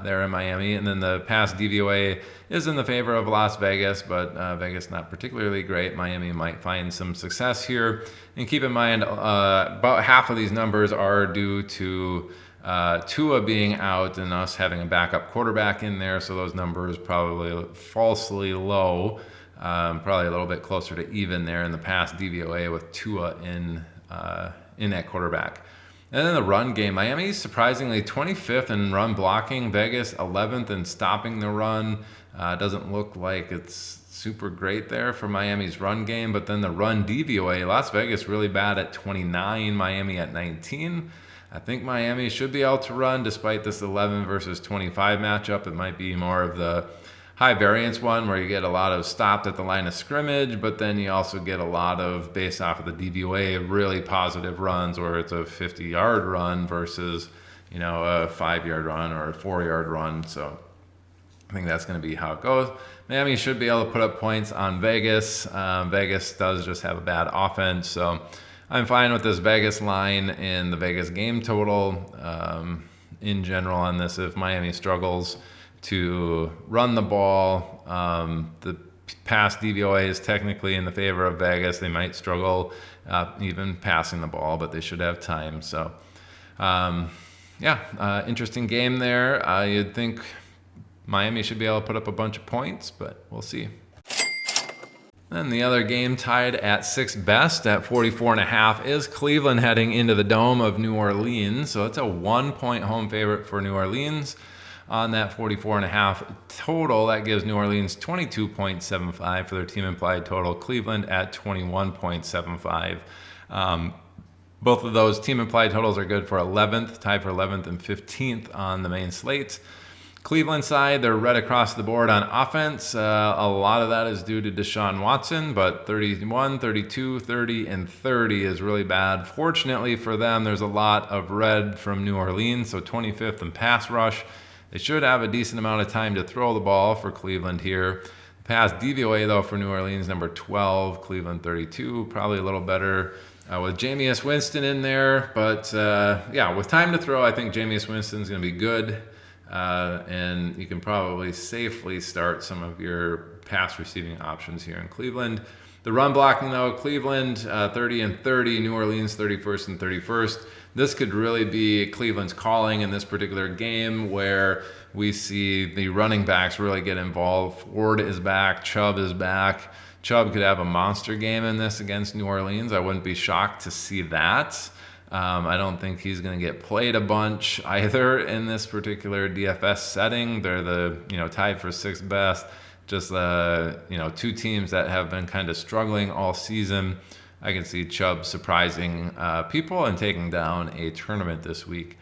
there in Miami. And then the pass DVOA is in the favor of Las Vegas, but Vegas not particularly great. Miami might find some success here. And keep in mind, about half of these numbers are due to Tua being out and us having a backup quarterback in there, so those numbers probably falsely low, probably a little bit closer to even there in the past DVOA with Tua in at quarterback. And then the run game, Miami surprisingly 25th in run blocking, Vegas 11th in stopping the run. Doesn't look like it's super great there for Miami's run game, but then the run DVOA, Las Vegas really bad at 29, Miami at 19. I think Miami should be able to run despite this 11 versus 25 matchup. It might be more of the high variance one where you get a lot of stopped at the line of scrimmage, but then you also get a lot of, based off of the DVOA, really positive runs where it's a 50-yard run versus, a 5-yard run or a 4-yard run. So I think that's going to be how it goes. Miami should be able to put up points on Vegas. Vegas does just have a bad offense, so I'm fine with this Vegas line and the Vegas game total in general on this. If Miami struggles to run the ball, the pass DVOA is technically in the favor of Vegas. They might struggle even passing the ball, but they should have time. So, interesting game there. You'd think Miami should be able to put up a bunch of points, but we'll see. Then the other game tied at sixth best at 44.5 is Cleveland heading into the Dome of New Orleans. So it's a 1-point home favorite for New Orleans on that 44.5 total. That gives New Orleans 22.75 for their team implied total. Cleveland at 21.75. Both of those team implied totals are good for 11th, tied for 11th and 15th on the main slate. Cleveland side, they're red across the board on offense. A lot of that is due to Deshaun Watson, but 31, 32, 30, and 30 is really bad. Fortunately for them, there's a lot of red from New Orleans, so 25th in pass rush. They should have a decent amount of time to throw the ball for Cleveland here. Pass DVOA, though, for New Orleans, number 12, Cleveland 32, probably a little better with Jameis Winston in there. But, with time to throw, I think Jameis Winston's going to be good. And you can probably safely start some of your pass receiving options here in Cleveland. The run blocking, though, Cleveland 30 and 30, New Orleans 31st and 31st. This could really be Cleveland's calling in this particular game where we see the running backs really get involved. Ford is back, Chubb is back. Chubb could have a monster game in this against New Orleans. I wouldn't be shocked to see that. I don't think he's going to get played a bunch either in this particular DFS setting. They're tied for sixth best. Just two teams that have been kind of struggling all season. I can see Chubb surprising people and taking down a tournament this week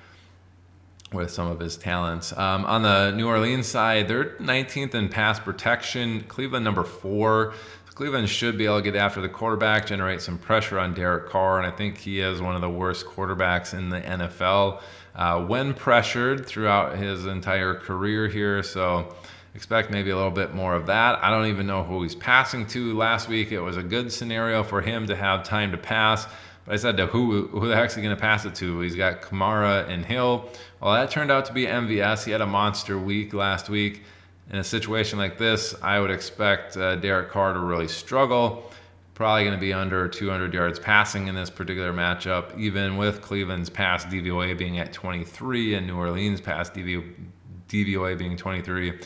with some of his talents. On the New Orleans side, they're 19th in pass protection. Cleveland number 4. Cleveland should be able to get after the quarterback, generate some pressure on Derek Carr, and I think he is one of the worst quarterbacks in the NFL when pressured throughout his entire career here. So expect maybe a little bit more of that. I don't even know who he's passing to. Last week it was a good scenario for him to have time to pass, but I said to who the heck's he going to pass it to? He's got Kamara and Hill. Well, that turned out to be MVS. He had a monster week last week. In a situation like this, I would expect Derek Carr to really struggle. Probably going to be under 200 yards passing in this particular matchup, even with Cleveland's pass DVOA being at 23 and New Orleans' pass DVOA being 23.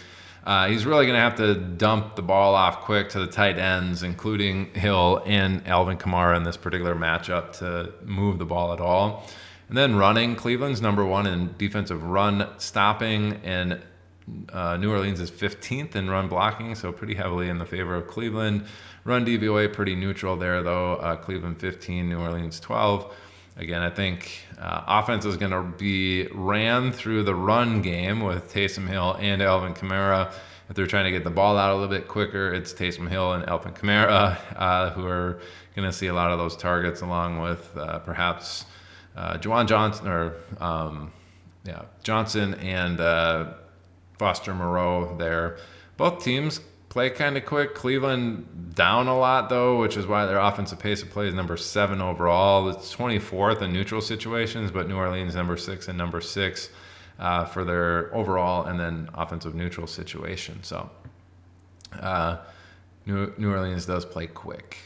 He's really going to have to dump the ball off quick to the tight ends, including Hill and Alvin Kamara in this particular matchup to move the ball at all. And then running, Cleveland's number 1 in defensive run stopping, and New Orleans is 15th in run blocking, so pretty heavily in the favor of Cleveland. Run DVOA pretty neutral there, though. Cleveland 15, New Orleans 12. Again, I think offense is going to be ran through the run game with Taysom Hill and Alvin Kamara. If they're trying to get the ball out a little bit quicker, it's Taysom Hill and Alvin Kamara who are going to see a lot of those targets, along with perhaps Juwan Johnson or Johnson and Foster Moreau there. Both teams play kind of quick. Cleveland down a lot, though, which is why their offensive pace of play is number 7 overall. It's 24th in neutral situations, but New Orleans number 6 and number 6 for their overall and then offensive neutral situation. So New Orleans does play quick.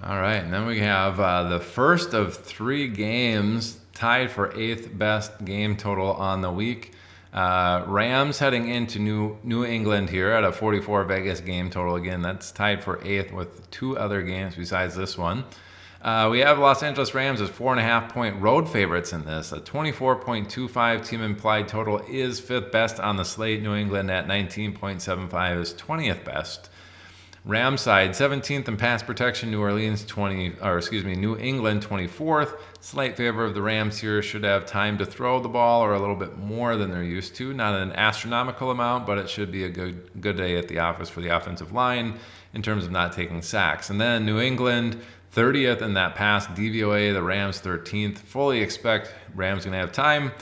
All right, and then we have the first of 3 games tied for 8th best game total on the week. Rams heading into New England here at a 44 Vegas game total. Again, that's tied for 8th with 2 other games besides this one. We have Los Angeles Rams as 4.5-point road favorites in this. A 24.25 team implied total is 5th best on the slate. New England at 19.75 is 20th best. Rams side 17th in pass protection. New England 24th. Slight favor of the Rams here. Should have time to throw the ball, or a little bit more than they're used to. Not an astronomical amount, but it should be a good day at the office for the offensive line in terms of not taking sacks. And then New England 30th in that pass DVOA. The Rams 13th. Fully expect Rams going to have time.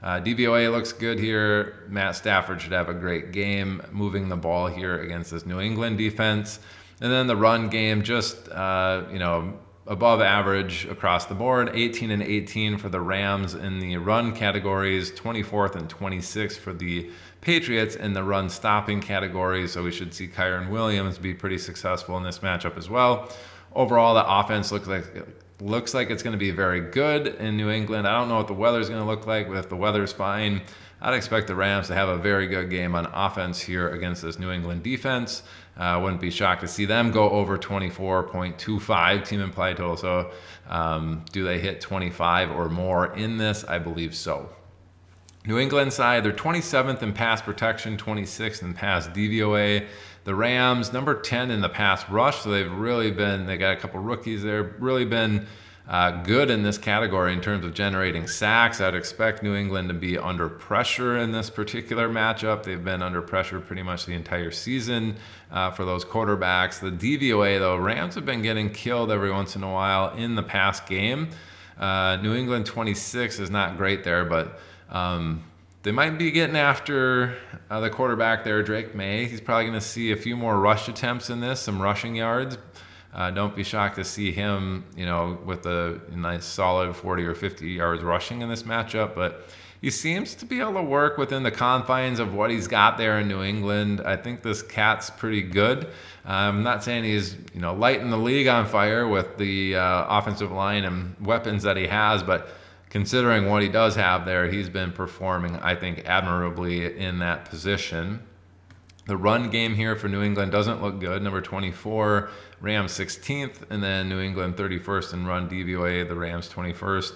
DVOA looks good here. Matt Stafford should have a great game moving the ball here against this New England defense. And then the run game, just above average across the board. 18 and 18 for the Rams in the run categories. 24th and 26th for the Patriots in the run stopping category. So we should see Kyren Williams be pretty successful in this matchup as well. Overall, the offense looks like it's going to be very good in New England. I don't know what the weather's going to look like, but if the weather's fine, I'd expect the Rams to have a very good game on offense here against this New England defense. Wouldn't be shocked to see them go over 24.25 team implied total. So do they hit 25 or more in this? I believe so. New England side, they're 27th in pass protection, 26th in pass DVOA. The Rams, number 10 in the pass rush, so they got a couple rookies there, really been good in this category in terms of generating sacks. I'd expect New England to be under pressure in this particular matchup. They've been under pressure pretty much the entire season for those quarterbacks. The DVOA, though, Rams have been getting killed every once in a while in the pass game. New England 26 is not great there, but they might be getting after the quarterback there, Drake May. He's probably going to see a few more rush attempts in this, some rushing yards. Don't be shocked to see him, with a nice solid 40 or 50 yards rushing in this matchup. But he seems to be able to work within the confines of what he's got there in New England. I think this cat's pretty good. I'm not saying he's, lighting the league on fire with the offensive line and weapons that he has, but considering what he does have there, he's been performing, I think, admirably in that position. The run game here for New England doesn't look good. Number 24, Rams 16th, and then New England 31st in run DVOA, the Rams 21st.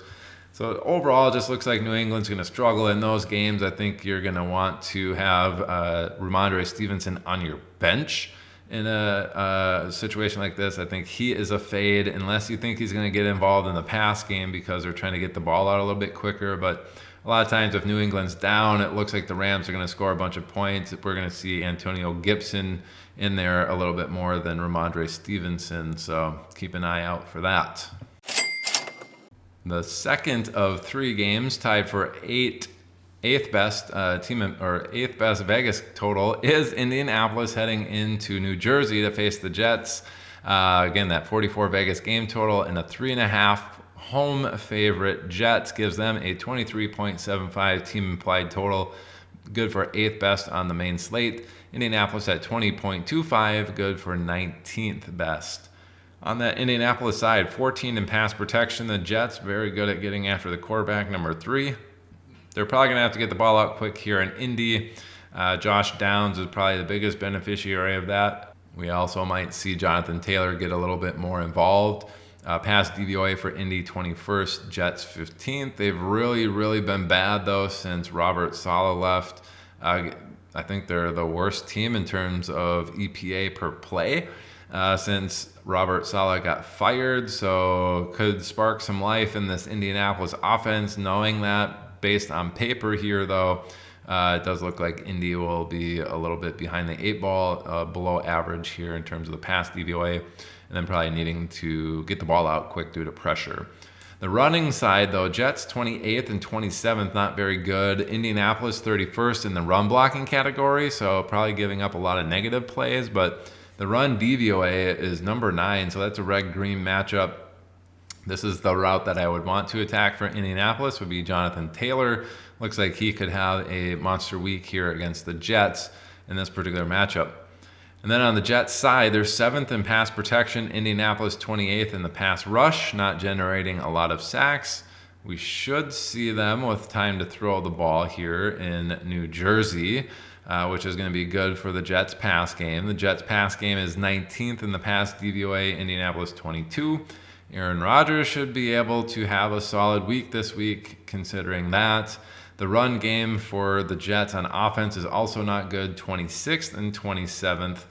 So overall, it just looks like New England's going to struggle in those games. I think you're going to want to have Ramondre Stevenson on your bench in a situation like this. I think he is a fade unless you think he's going to get involved in the pass game because they're trying to get the ball out a little bit quicker. But a lot of times if New England's down, it looks like the Rams are going to score a bunch of points. We're going to see Antonio Gibson in there a little bit more than Ramondre Stevenson. So keep an eye out for that. The second of 3 games tied for eighth best eighth best Vegas total is Indianapolis heading into New Jersey to face the Jets. Again, that 44 Vegas game total and a 3.5 home favorite. Jets gives them a 23.75 team implied total. Good for 8th best on the main slate. Indianapolis at 20.25, good for 19th best. On the Indianapolis side, 14 in pass protection. The Jets, very good at getting after the quarterback, number 3. They're probably going to have to get the ball out quick here in Indy. Josh Downs is probably the biggest beneficiary of that. We also might see Jonathan Taylor get a little bit more involved. Pass DVOA for Indy 21st, Jets 15th. They've really been bad, though, since Robert Saleh left. I think they're the worst team in terms of EPA per play. since Robert Saleh got fired, so could spark some life in this Indianapolis offense. Knowing that, based on paper here, though, it does look like Indy will be a little bit behind the 8 ball, below average here in terms of the pass DVOA, and then probably needing to get the ball out quick due to pressure. The running side, though, Jets 28th and 27th, not very good. Indianapolis 31st in the run blocking category, so probably giving up a lot of negative plays, but the run DVOA is number 9, so that's a red-green matchup. This is the route that I would want to attack for Indianapolis, would be Jonathan Taylor. Looks like he could have a monster week here against the Jets in this particular matchup. And then on the Jets side, they're 7th in pass protection, Indianapolis 28th in the pass rush, not generating a lot of sacks. We should see them with time to throw the ball here in New Jersey, which is going to be good for the Jets pass game. The Jets pass game is 19th in the pass DVOA, Indianapolis 22. Aaron Rodgers should be able to have a solid week this week, considering that. The run game for the Jets on offense is also not good, 26th and 27th.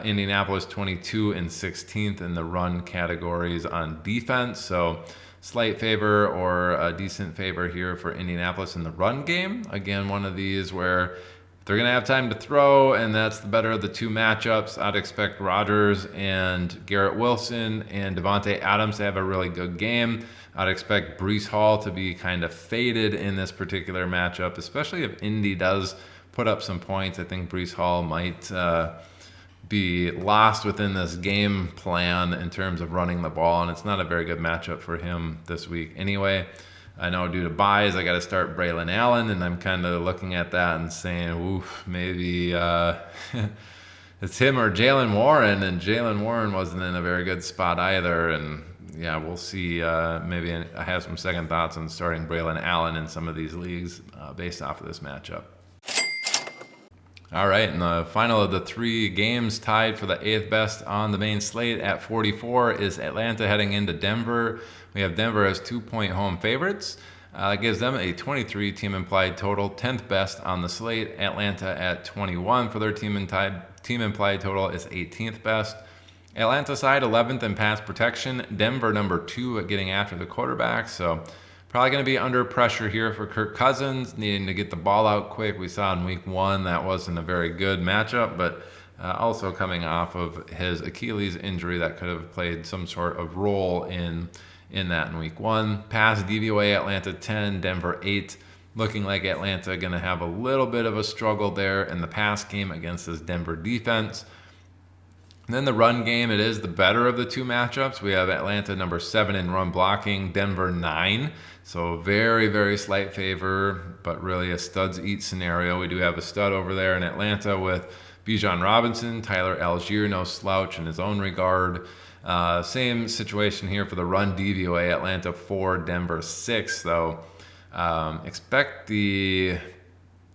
Indianapolis 22 and 16th in the run categories on defense. So slight favor or a decent favor here for Indianapolis in the run game. Again, one of these where they're going to have time to throw, and that's the better of the two matchups. I'd expect Rodgers and Garrett Wilson and Devontae Adams to have a really good game. I'd expect Breece Hall to be kind of faded in this particular matchup, especially if Indy does put up some points. I think Breece Hall might be lost within this game plan in terms of running the ball, and it's not a very good matchup for him this week anyway. I know due to buys, I got to start Braylon Allen, and I'm kind of looking at that and saying, oof, maybe it's him or Jaylen Warren, and Jaylen Warren wasn't in a very good spot either, and yeah, we'll see. Maybe I have some second thoughts on starting Braylon Allen in some of these leagues based off of this matchup. All right, and the final of the 3 games tied for the 8th best on the main slate at 44 is Atlanta heading into Denver. We have Denver as 2-point home favorites. It gives them a 23 team implied total, 10th best on the slate. Atlanta at 21 for their team implied total is 18th best. Atlanta side 11th in pass protection. Denver number 2 at getting after the quarterback. So probably going to be under pressure here for Kirk Cousins, needing to get the ball out quick. We saw in week 1 that wasn't a very good matchup, but also coming off of his Achilles injury that could have played some sort of role in that in week 1. Pass DVOA, Atlanta 10, Denver 8. Looking like Atlanta going to have a little bit of a struggle there in the pass game against this Denver defense. And then the run game, it is the better of the two matchups. We have Atlanta number 7 in run blocking, Denver 9. So very, very slight favor, but really a studs eat scenario. We do have a stud over there in Atlanta with Bijan Robinson, Tyler Algier, no slouch in his own regard. Same situation here for the run DVOA, Atlanta 4, Denver 6. So expect the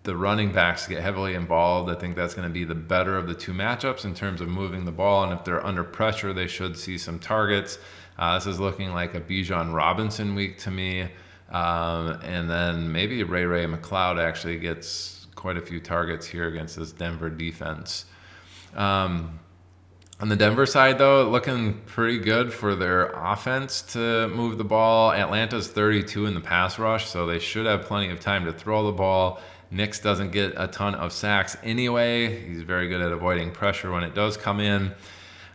running backs to get heavily involved. I think that's going to be the better of the two matchups in terms of moving the ball, and if they're under pressure, they should see some targets. This is looking like a Bijan Robinson week to me, and then maybe Ray McLeod actually gets quite a few targets here against this Denver defense. On the Denver side, though, looking pretty good for their offense to move the ball. Atlanta's 32 in the pass rush, so they should have plenty of time to throw the ball. Nix doesn't get a ton of sacks anyway. He's very good at avoiding pressure when it does come in.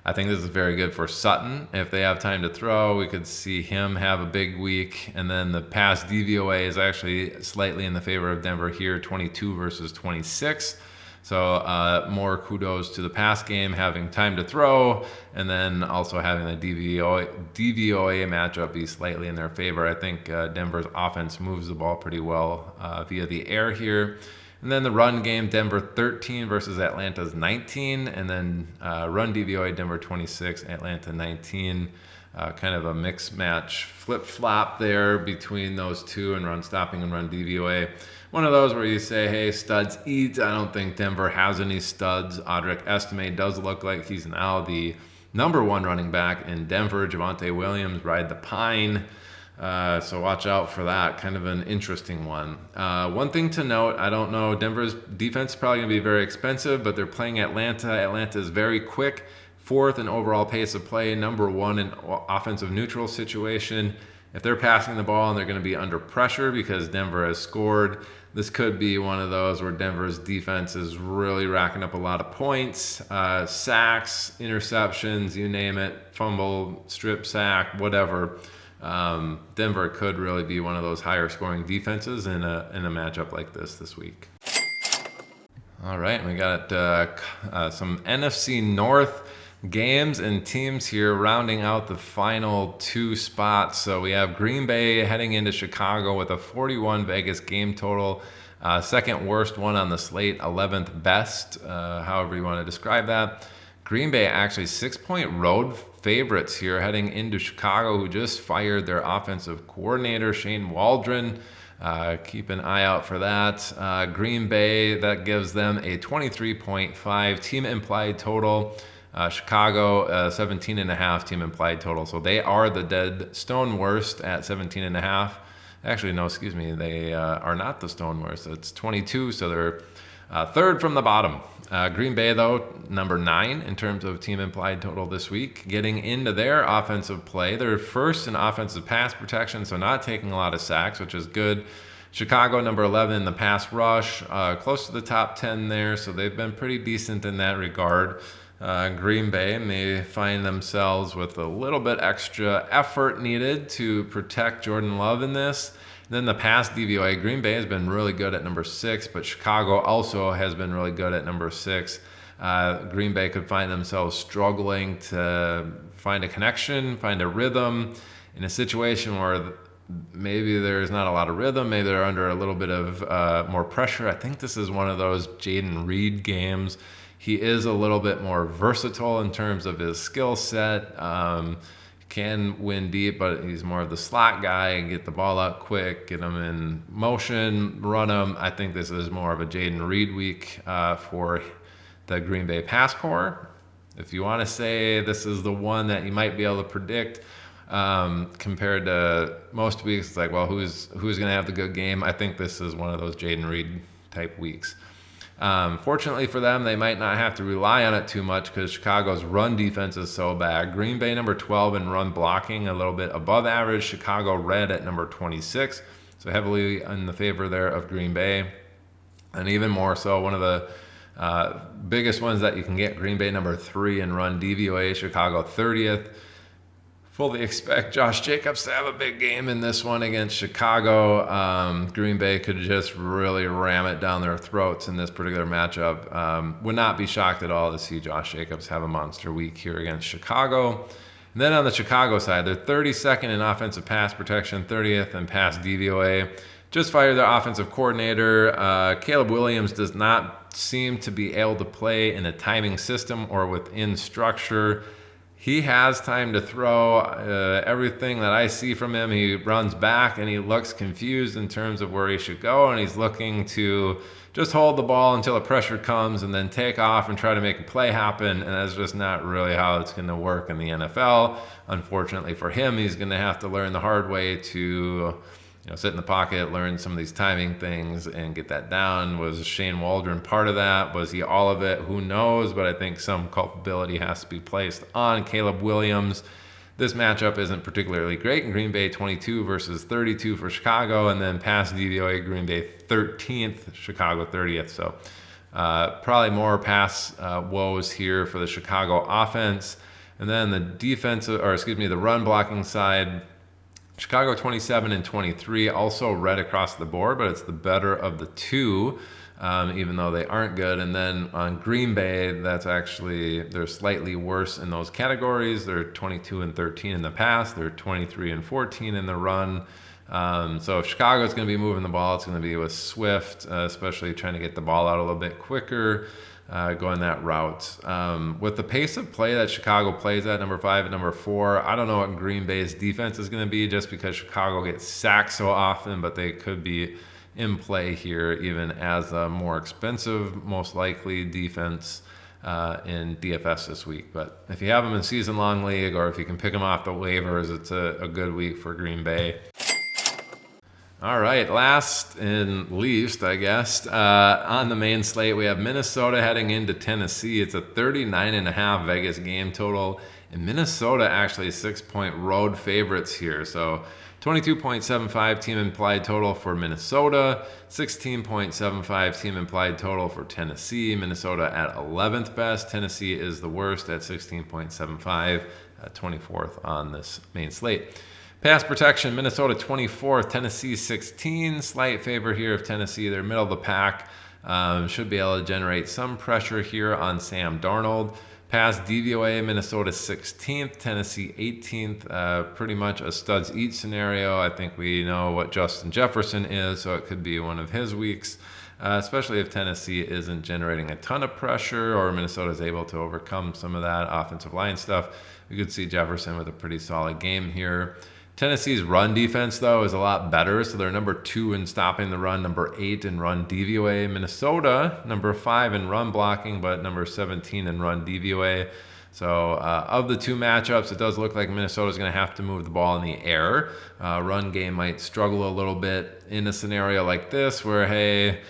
I think this is very good for Sutton. If they have time to throw, we could see him have a big week. And then the pass DVOA is actually slightly in the favor of Denver here, 22 versus 26. So more kudos to the pass game, having time to throw, and then also having the DVOA matchup be slightly in their favor. I think Denver's offense moves the ball pretty well via the air here. And then the run game, Denver 13 versus Atlanta's 19, and then run DVOA, Denver 26, Atlanta 19. Kind of a mix match flip-flop there between those two and run stopping and run DVOA. One of those where you say, hey, studs eat. I don't think Denver has any studs. Audric Estime does look like he's now the number 1 running back in Denver. Javonte Williams ride the pine. So watch out for that. Kind of an interesting one. One thing to note, I don't know, Denver's defense is probably going to be very expensive, but they're playing Atlanta. Atlanta is very quick. 4th in overall pace of play, number 1 in offensive neutral situation. If they're passing the ball and they're going to be under pressure because Denver has scored, this could be one of those where Denver's defense is really racking up a lot of points, sacks, interceptions, you name it, fumble, strip sack, whatever. Denver could really be one of those higher scoring defenses in a matchup like this week. All right, we got some NFC North games and teams here rounding out the final 2 spots. So we have Green Bay heading into Chicago with a 41 Vegas game total. Second worst one on the slate, 11th best, however you want to describe that. Green Bay actually 6-point road favorites here heading into Chicago, who just fired their offensive coordinator, Shane Waldron. Keep an eye out for that. Green Bay, that gives them a 23.5 team implied total. Chicago, 17.5 team implied total. So they are the dead stone worst at 17.5. Actually, no, excuse me. They are not the stone worst. It's 22, so they're third from the bottom. Green Bay, though, number 9 in terms of team implied total this week. Getting into their offensive play, they're first in offensive pass protection, so not taking a lot of sacks, which is good. Chicago, number 11 in the pass rush, close to the top 10 there, so they've been pretty decent in that regard. Green Bay may find themselves with a little bit extra effort needed to protect Jordan Love in this. Then the pass DVOA, Green Bay has been really good at number 6, but Chicago also has been really good at number 6. Green Bay could find themselves struggling to find a connection, find a rhythm in a situation where maybe there's not a lot of rhythm, maybe they're under a little bit of more pressure. I think this is one of those Jaden Reed games. He is a little bit more versatile in terms of his skill set. Can win deep, but he's more of the slot guy and get the ball out quick, get him in motion, run him. I think this is more of a Jaden Reed week for the Green Bay pass corps. If you want to say this is the one that you might be able to predict compared to most weeks, it's like, well, who's going to have the good game? I think this is one of those Jaden Reed type weeks. Fortunately for them, they might not have to rely on it too much because Chicago's run defense is so bad. Green Bay number 12 in run blocking, a little bit above average. Chicago red at number 26, so heavily in the favor there of Green Bay. And even more so, one of the biggest ones that you can get, Green Bay number 3 in run DVOA, Chicago 30th. Fully expect Josh Jacobs to have a big game in this one against Chicago. Green Bay could just really ram it down their throats in this particular matchup. Would not be shocked at all to see Josh Jacobs have a monster week here against Chicago. And then on the Chicago side, they're 32nd in offensive pass protection, 30th in pass DVOA. Just fired their offensive coordinator. Caleb Williams does not seem to be able to play in a timing system or within structure. He has time to throw. Everything that I see from him, he runs back and he looks confused in terms of where he should go, and he's looking to just hold the ball until the pressure comes and then take off and try to make a play happen, and that's just not really how it's going to work in the NFL. Unfortunately for him, he's going to have to learn the hard way to sit in the pocket, learn some of these timing things, and get that down. Was Shane Waldron part of that? Was he all of it? Who knows? But I think some culpability has to be placed on Caleb Williams. This matchup isn't particularly great in Green Bay 22 versus 32 for Chicago, and then pass DVOA, Green Bay 13th, Chicago 30th. So probably more pass woes here for the Chicago offense. And then the run blocking side, Chicago 27 and 23, also red across the board, but it's the better of the two, even though they aren't good. And then on Green Bay, they're slightly worse in those categories. They're 22 and 13 in the pass. They're 23 and 14 in the run. So if Chicago's going to be moving the ball, it's going to be with Swift, especially trying to get the ball out a little bit quicker. Going that route. With the pace of play that Chicago plays at number 5 and number 4, I don't know what Green Bay's defense is going to be just because Chicago gets sacked so often, but they could be in play here even as a more expensive, most likely defense in DFS this week. But if you have them in season-long league or if you can pick them off the waivers, it's a good week for Green Bay. All right, last and least, I guess, on the main slate, we have Minnesota heading into Tennessee. It's a 39.5 Vegas game total, and Minnesota actually 6-point road favorites here. So 22.75 team implied total for Minnesota, 16.75 team implied total for Tennessee. Minnesota at 11th best. Tennessee is the worst at 16.75, 24th on this main slate. Pass protection, Minnesota 24th, Tennessee 16. Slight favor here of Tennessee. They're middle of the pack. Should be able to generate some pressure here on Sam Darnold. Pass DVOA, Minnesota 16th, Tennessee 18th. Pretty much a studs each scenario. I think we know what Justin Jefferson is, so it could be one of his weeks, especially if Tennessee isn't generating a ton of pressure or Minnesota is able to overcome some of that offensive line stuff. We could see Jefferson with a pretty solid game here. Tennessee's run defense, though, is a lot better. So they're number 2 in stopping the run, number 8 in run DVOA. Minnesota, number 5 in run blocking, but number 17 in run DVOA. So of the two matchups, it does look like Minnesota's going to have to move the ball in the air. Run game might struggle a little bit in a scenario like this where, hey,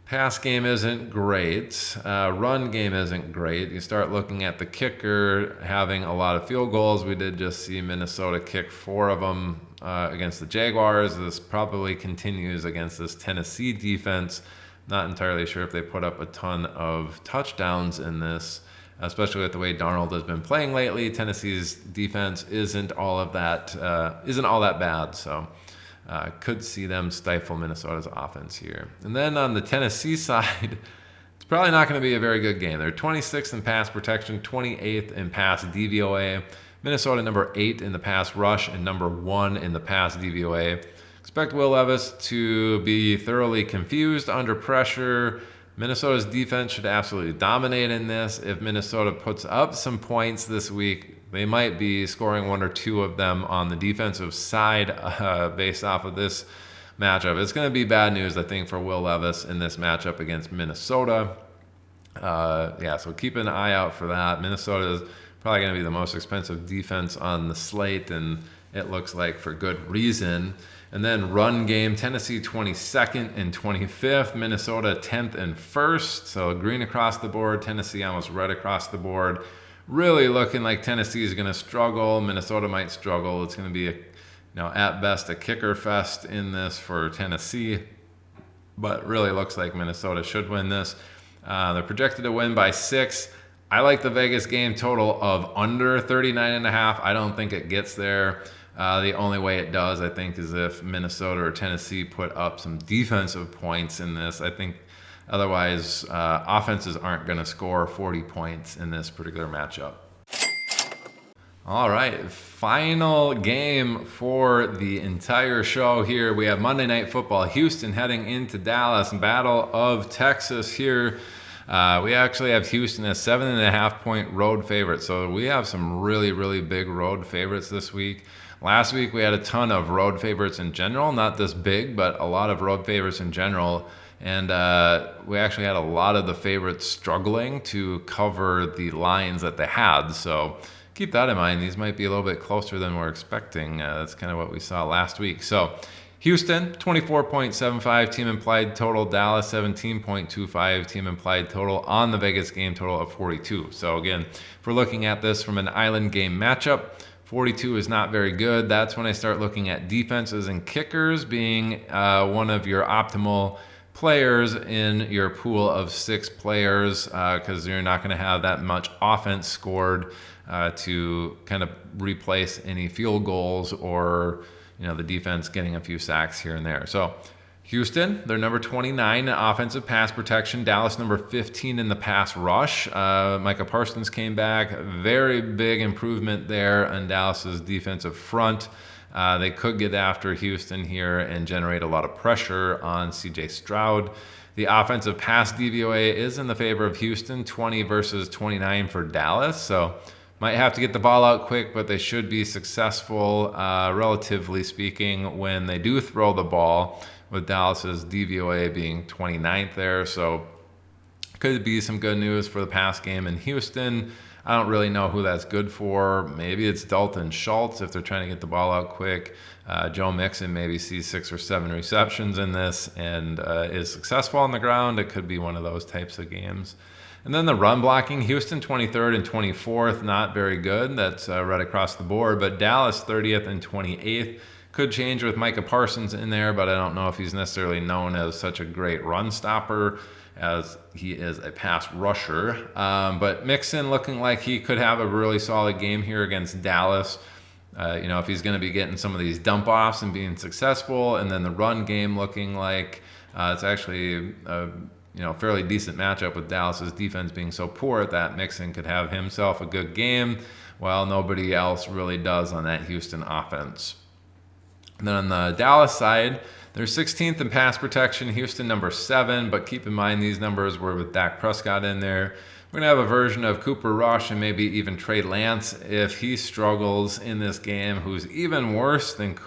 pass game isn't great. Run game isn't great. You start looking at the kicker having a lot of field goals. We did just see Minnesota kick 4 of them against the Jaguars. This probably continues against this Tennessee defense. Not entirely sure if they put up a ton of touchdowns in this, especially with the way Darnold has been playing lately. Tennessee's defense isn't all that bad. So could see them stifle Minnesota's offense here. And then on the Tennessee side, it's probably not going to be a very good game. They're 26th in pass protection, 28th in pass DVOA. Minnesota number 8 in the pass rush and number 1 in the pass DVOA. Expect Will Levis to be thoroughly confused under pressure. Minnesota's defense should absolutely dominate in this. If Minnesota puts up some points this week, they might be scoring 1 or 2 of them on the defensive side based off of this matchup. It's going to be bad news, I think, for Will Levis in this matchup against Minnesota. So keep an eye out for that. Minnesota is probably going to be the most expensive defense on the slate, and it looks like for good reason. And then run game, Tennessee 22nd and 25th, Minnesota 10th and 1st. So green across the board, Tennessee almost red across the board. Really looking like Tennessee is going to struggle. Minnesota might struggle. It's going to be, at best a kicker fest in this for Tennessee. But really looks like Minnesota should win this. They're projected to win by 6. I like the Vegas game total of under 39.5. I don't think it gets there. The only way it does, I think, is if Minnesota or Tennessee put up some defensive points in this. I think otherwise offenses aren't going to score 40 points in this particular matchup. All right, final game for the entire show here. We have Monday Night Football, Houston heading into Dallas, Battle of Texas here. We actually have Houston as 7.5-point road favorite. So we have some really, really big road favorites this week. Last week we had a ton of road favorites in general, not this big, but a lot of road favorites in general. And we actually had a lot of the favorites struggling to cover the lines that they had. So keep that in mind. These might be a little bit closer than we're expecting. That's kind of what we saw last week. So Houston, 24.75 team implied total. Dallas, 17.25 team implied total on the Vegas game total of 42. So again, if we're looking at this from an island game matchup, 42 is not very good. That's when I start looking at defenses and kickers being one of your optimal players in your pool of 6 players because you're not going to have that much offense scored to kind of replace any field goals or the defense getting a few sacks here and there. So Houston, they're number 29 in offensive pass protection. Dallas, number 15 in the pass rush. Micah Parsons came back. Very big improvement there on Dallas's defensive front. They could get after Houston here and generate a lot of pressure on C.J. Stroud. The offensive pass DVOA is in the favor of Houston, 20 versus 29 for Dallas. So might have to get the ball out quick, but they should be successful, relatively speaking, when they do throw the ball, with Dallas's DVOA being 29th there. So could be some good news for the pass game in Houston. I don't really know who that's good for. Maybe it's Dalton Schultz if they're trying to get the ball out quick. Joe Mixon maybe sees 6 or 7 receptions in this and is successful on the ground. It could be one of those types of games. And then the run blocking, Houston 23rd and 24th, not very good. That's right across the board. But Dallas 30th and 28th. Could change with Micah Parsons in there, but I don't know if he's necessarily known as such a great run stopper as he is a pass rusher. But Mixon looking like he could have a really solid game here against Dallas. If he's going to be getting some of these dump offs and being successful, and then the run game looking like it's actually fairly decent matchup with Dallas's defense being so poor that Mixon could have himself a good game, while nobody else really does on that Houston offense. And then on the Dallas side, they're 16th in pass protection, Houston number 7, but keep in mind these numbers were with Dak Prescott in there. We're going to have a version of Cooper Rush and maybe even Trey Lance if he struggles in this game, who's even worse than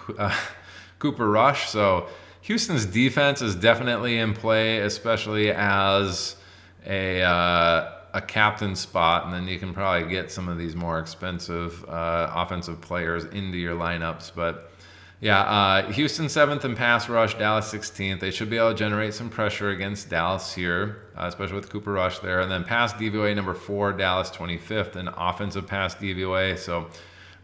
Cooper Rush. So Houston's defense is definitely in play, especially as a captain spot, and then you can probably get some of these more expensive offensive players into your lineups. But yeah, Houston 7th in pass rush, Dallas 16th. They should be able to generate some pressure against Dallas here, especially with Cooper Rush there. And then pass DVOA number 4, Dallas 25th in offensive pass DVOA. So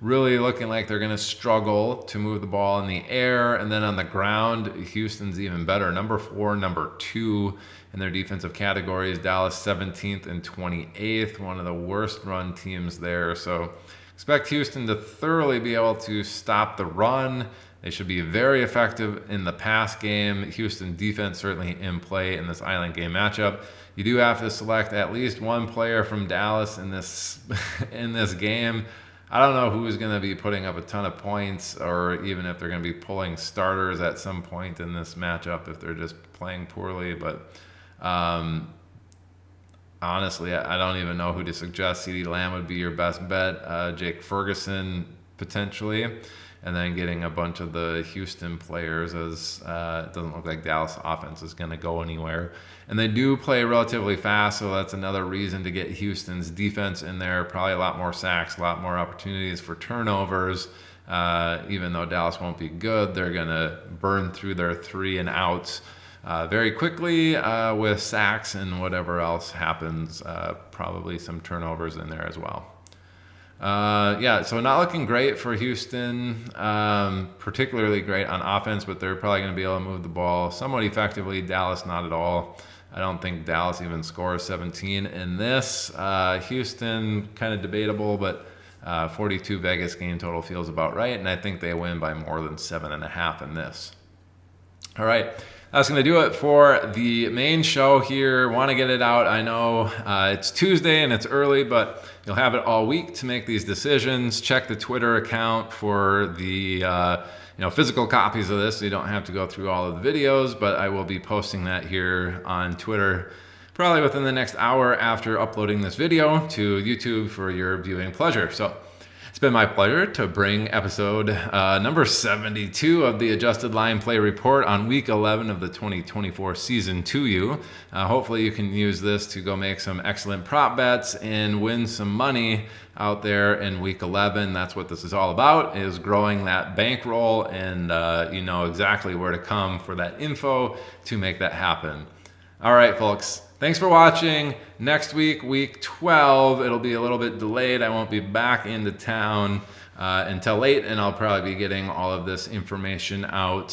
really looking like they're going to struggle to move the ball in the air. And then on the ground, Houston's even better. Number 4, number 2 in their defensive categories. Dallas 17th and 28th, one of the worst run teams there. So expect Houston to thoroughly be able to stop the run. They should be very effective in the pass game. Houston defense certainly in play in this island game matchup. You do have to select at least one player from Dallas in this game. I don't know who's going to be putting up a ton of points, or even if they're going to be pulling starters at some point in this matchup if they're just playing poorly. But honestly, I don't even know who to suggest. CeeDee Lamb would be your best bet. Jake Ferguson potentially, and then getting a bunch of the Houston players, as it doesn't look like Dallas offense is going to go anywhere. And they do play relatively fast, so that's another reason to get Houston's defense in there. Probably a lot more sacks, a lot more opportunities for turnovers. Even though Dallas won't be good, they're going to burn through their 3 and outs very quickly with sacks and whatever else happens. Probably some turnovers in there as well. So not looking great for Houston, particularly great on offense, but they're probably going to be able to move the ball somewhat effectively. Dallas, not at all. I don't think Dallas even scores 17 in this. Houston, kind of debatable, but 42 Vegas game total feels about right, and I think they win by more than 7.5 in this. All right. That's going to do it for the main show here. Want to get it out. I know it's Tuesday and it's early, but you'll have it all week to make these decisions. Check the Twitter account for the physical copies of this, so you don't have to go through all of the videos, but I will be posting that here on Twitter probably within the next hour after uploading this video to YouTube for your viewing pleasure. So it's been my pleasure to bring episode number 72 of the Adjusted Line Play Report on Week 11 of the 2024 season to you. Hopefully you can use this to go make some excellent prop bets and win some money out there in Week 11. That's what this is all about, is growing that bankroll, and you know exactly where to come for that info to make that happen. All right, folks. Thanks for watching. Next week, week 12, it'll be a little bit delayed. I won't be back into town until late, and I'll probably be getting all of this information out.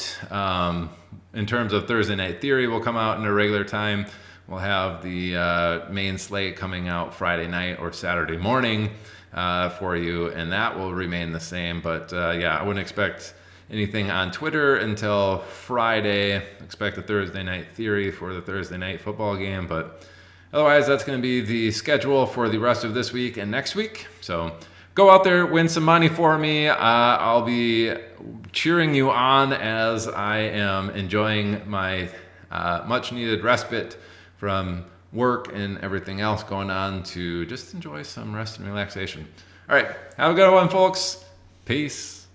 In terms of Thursday Night Theory, will come out in a regular time. We'll have the main slate coming out Friday night or Saturday morning for you, and that will remain the same. But I wouldn't expect anything on Twitter until Friday. Expect a Thursday Night Theory for the Thursday night football game, but otherwise that's going to be the schedule for the rest of this week and next week. So go out there, win some money for me. I'll be cheering you on as I am enjoying my much needed respite from work and everything else going on to just enjoy some rest and relaxation. All right, have a good one, folks. Peace.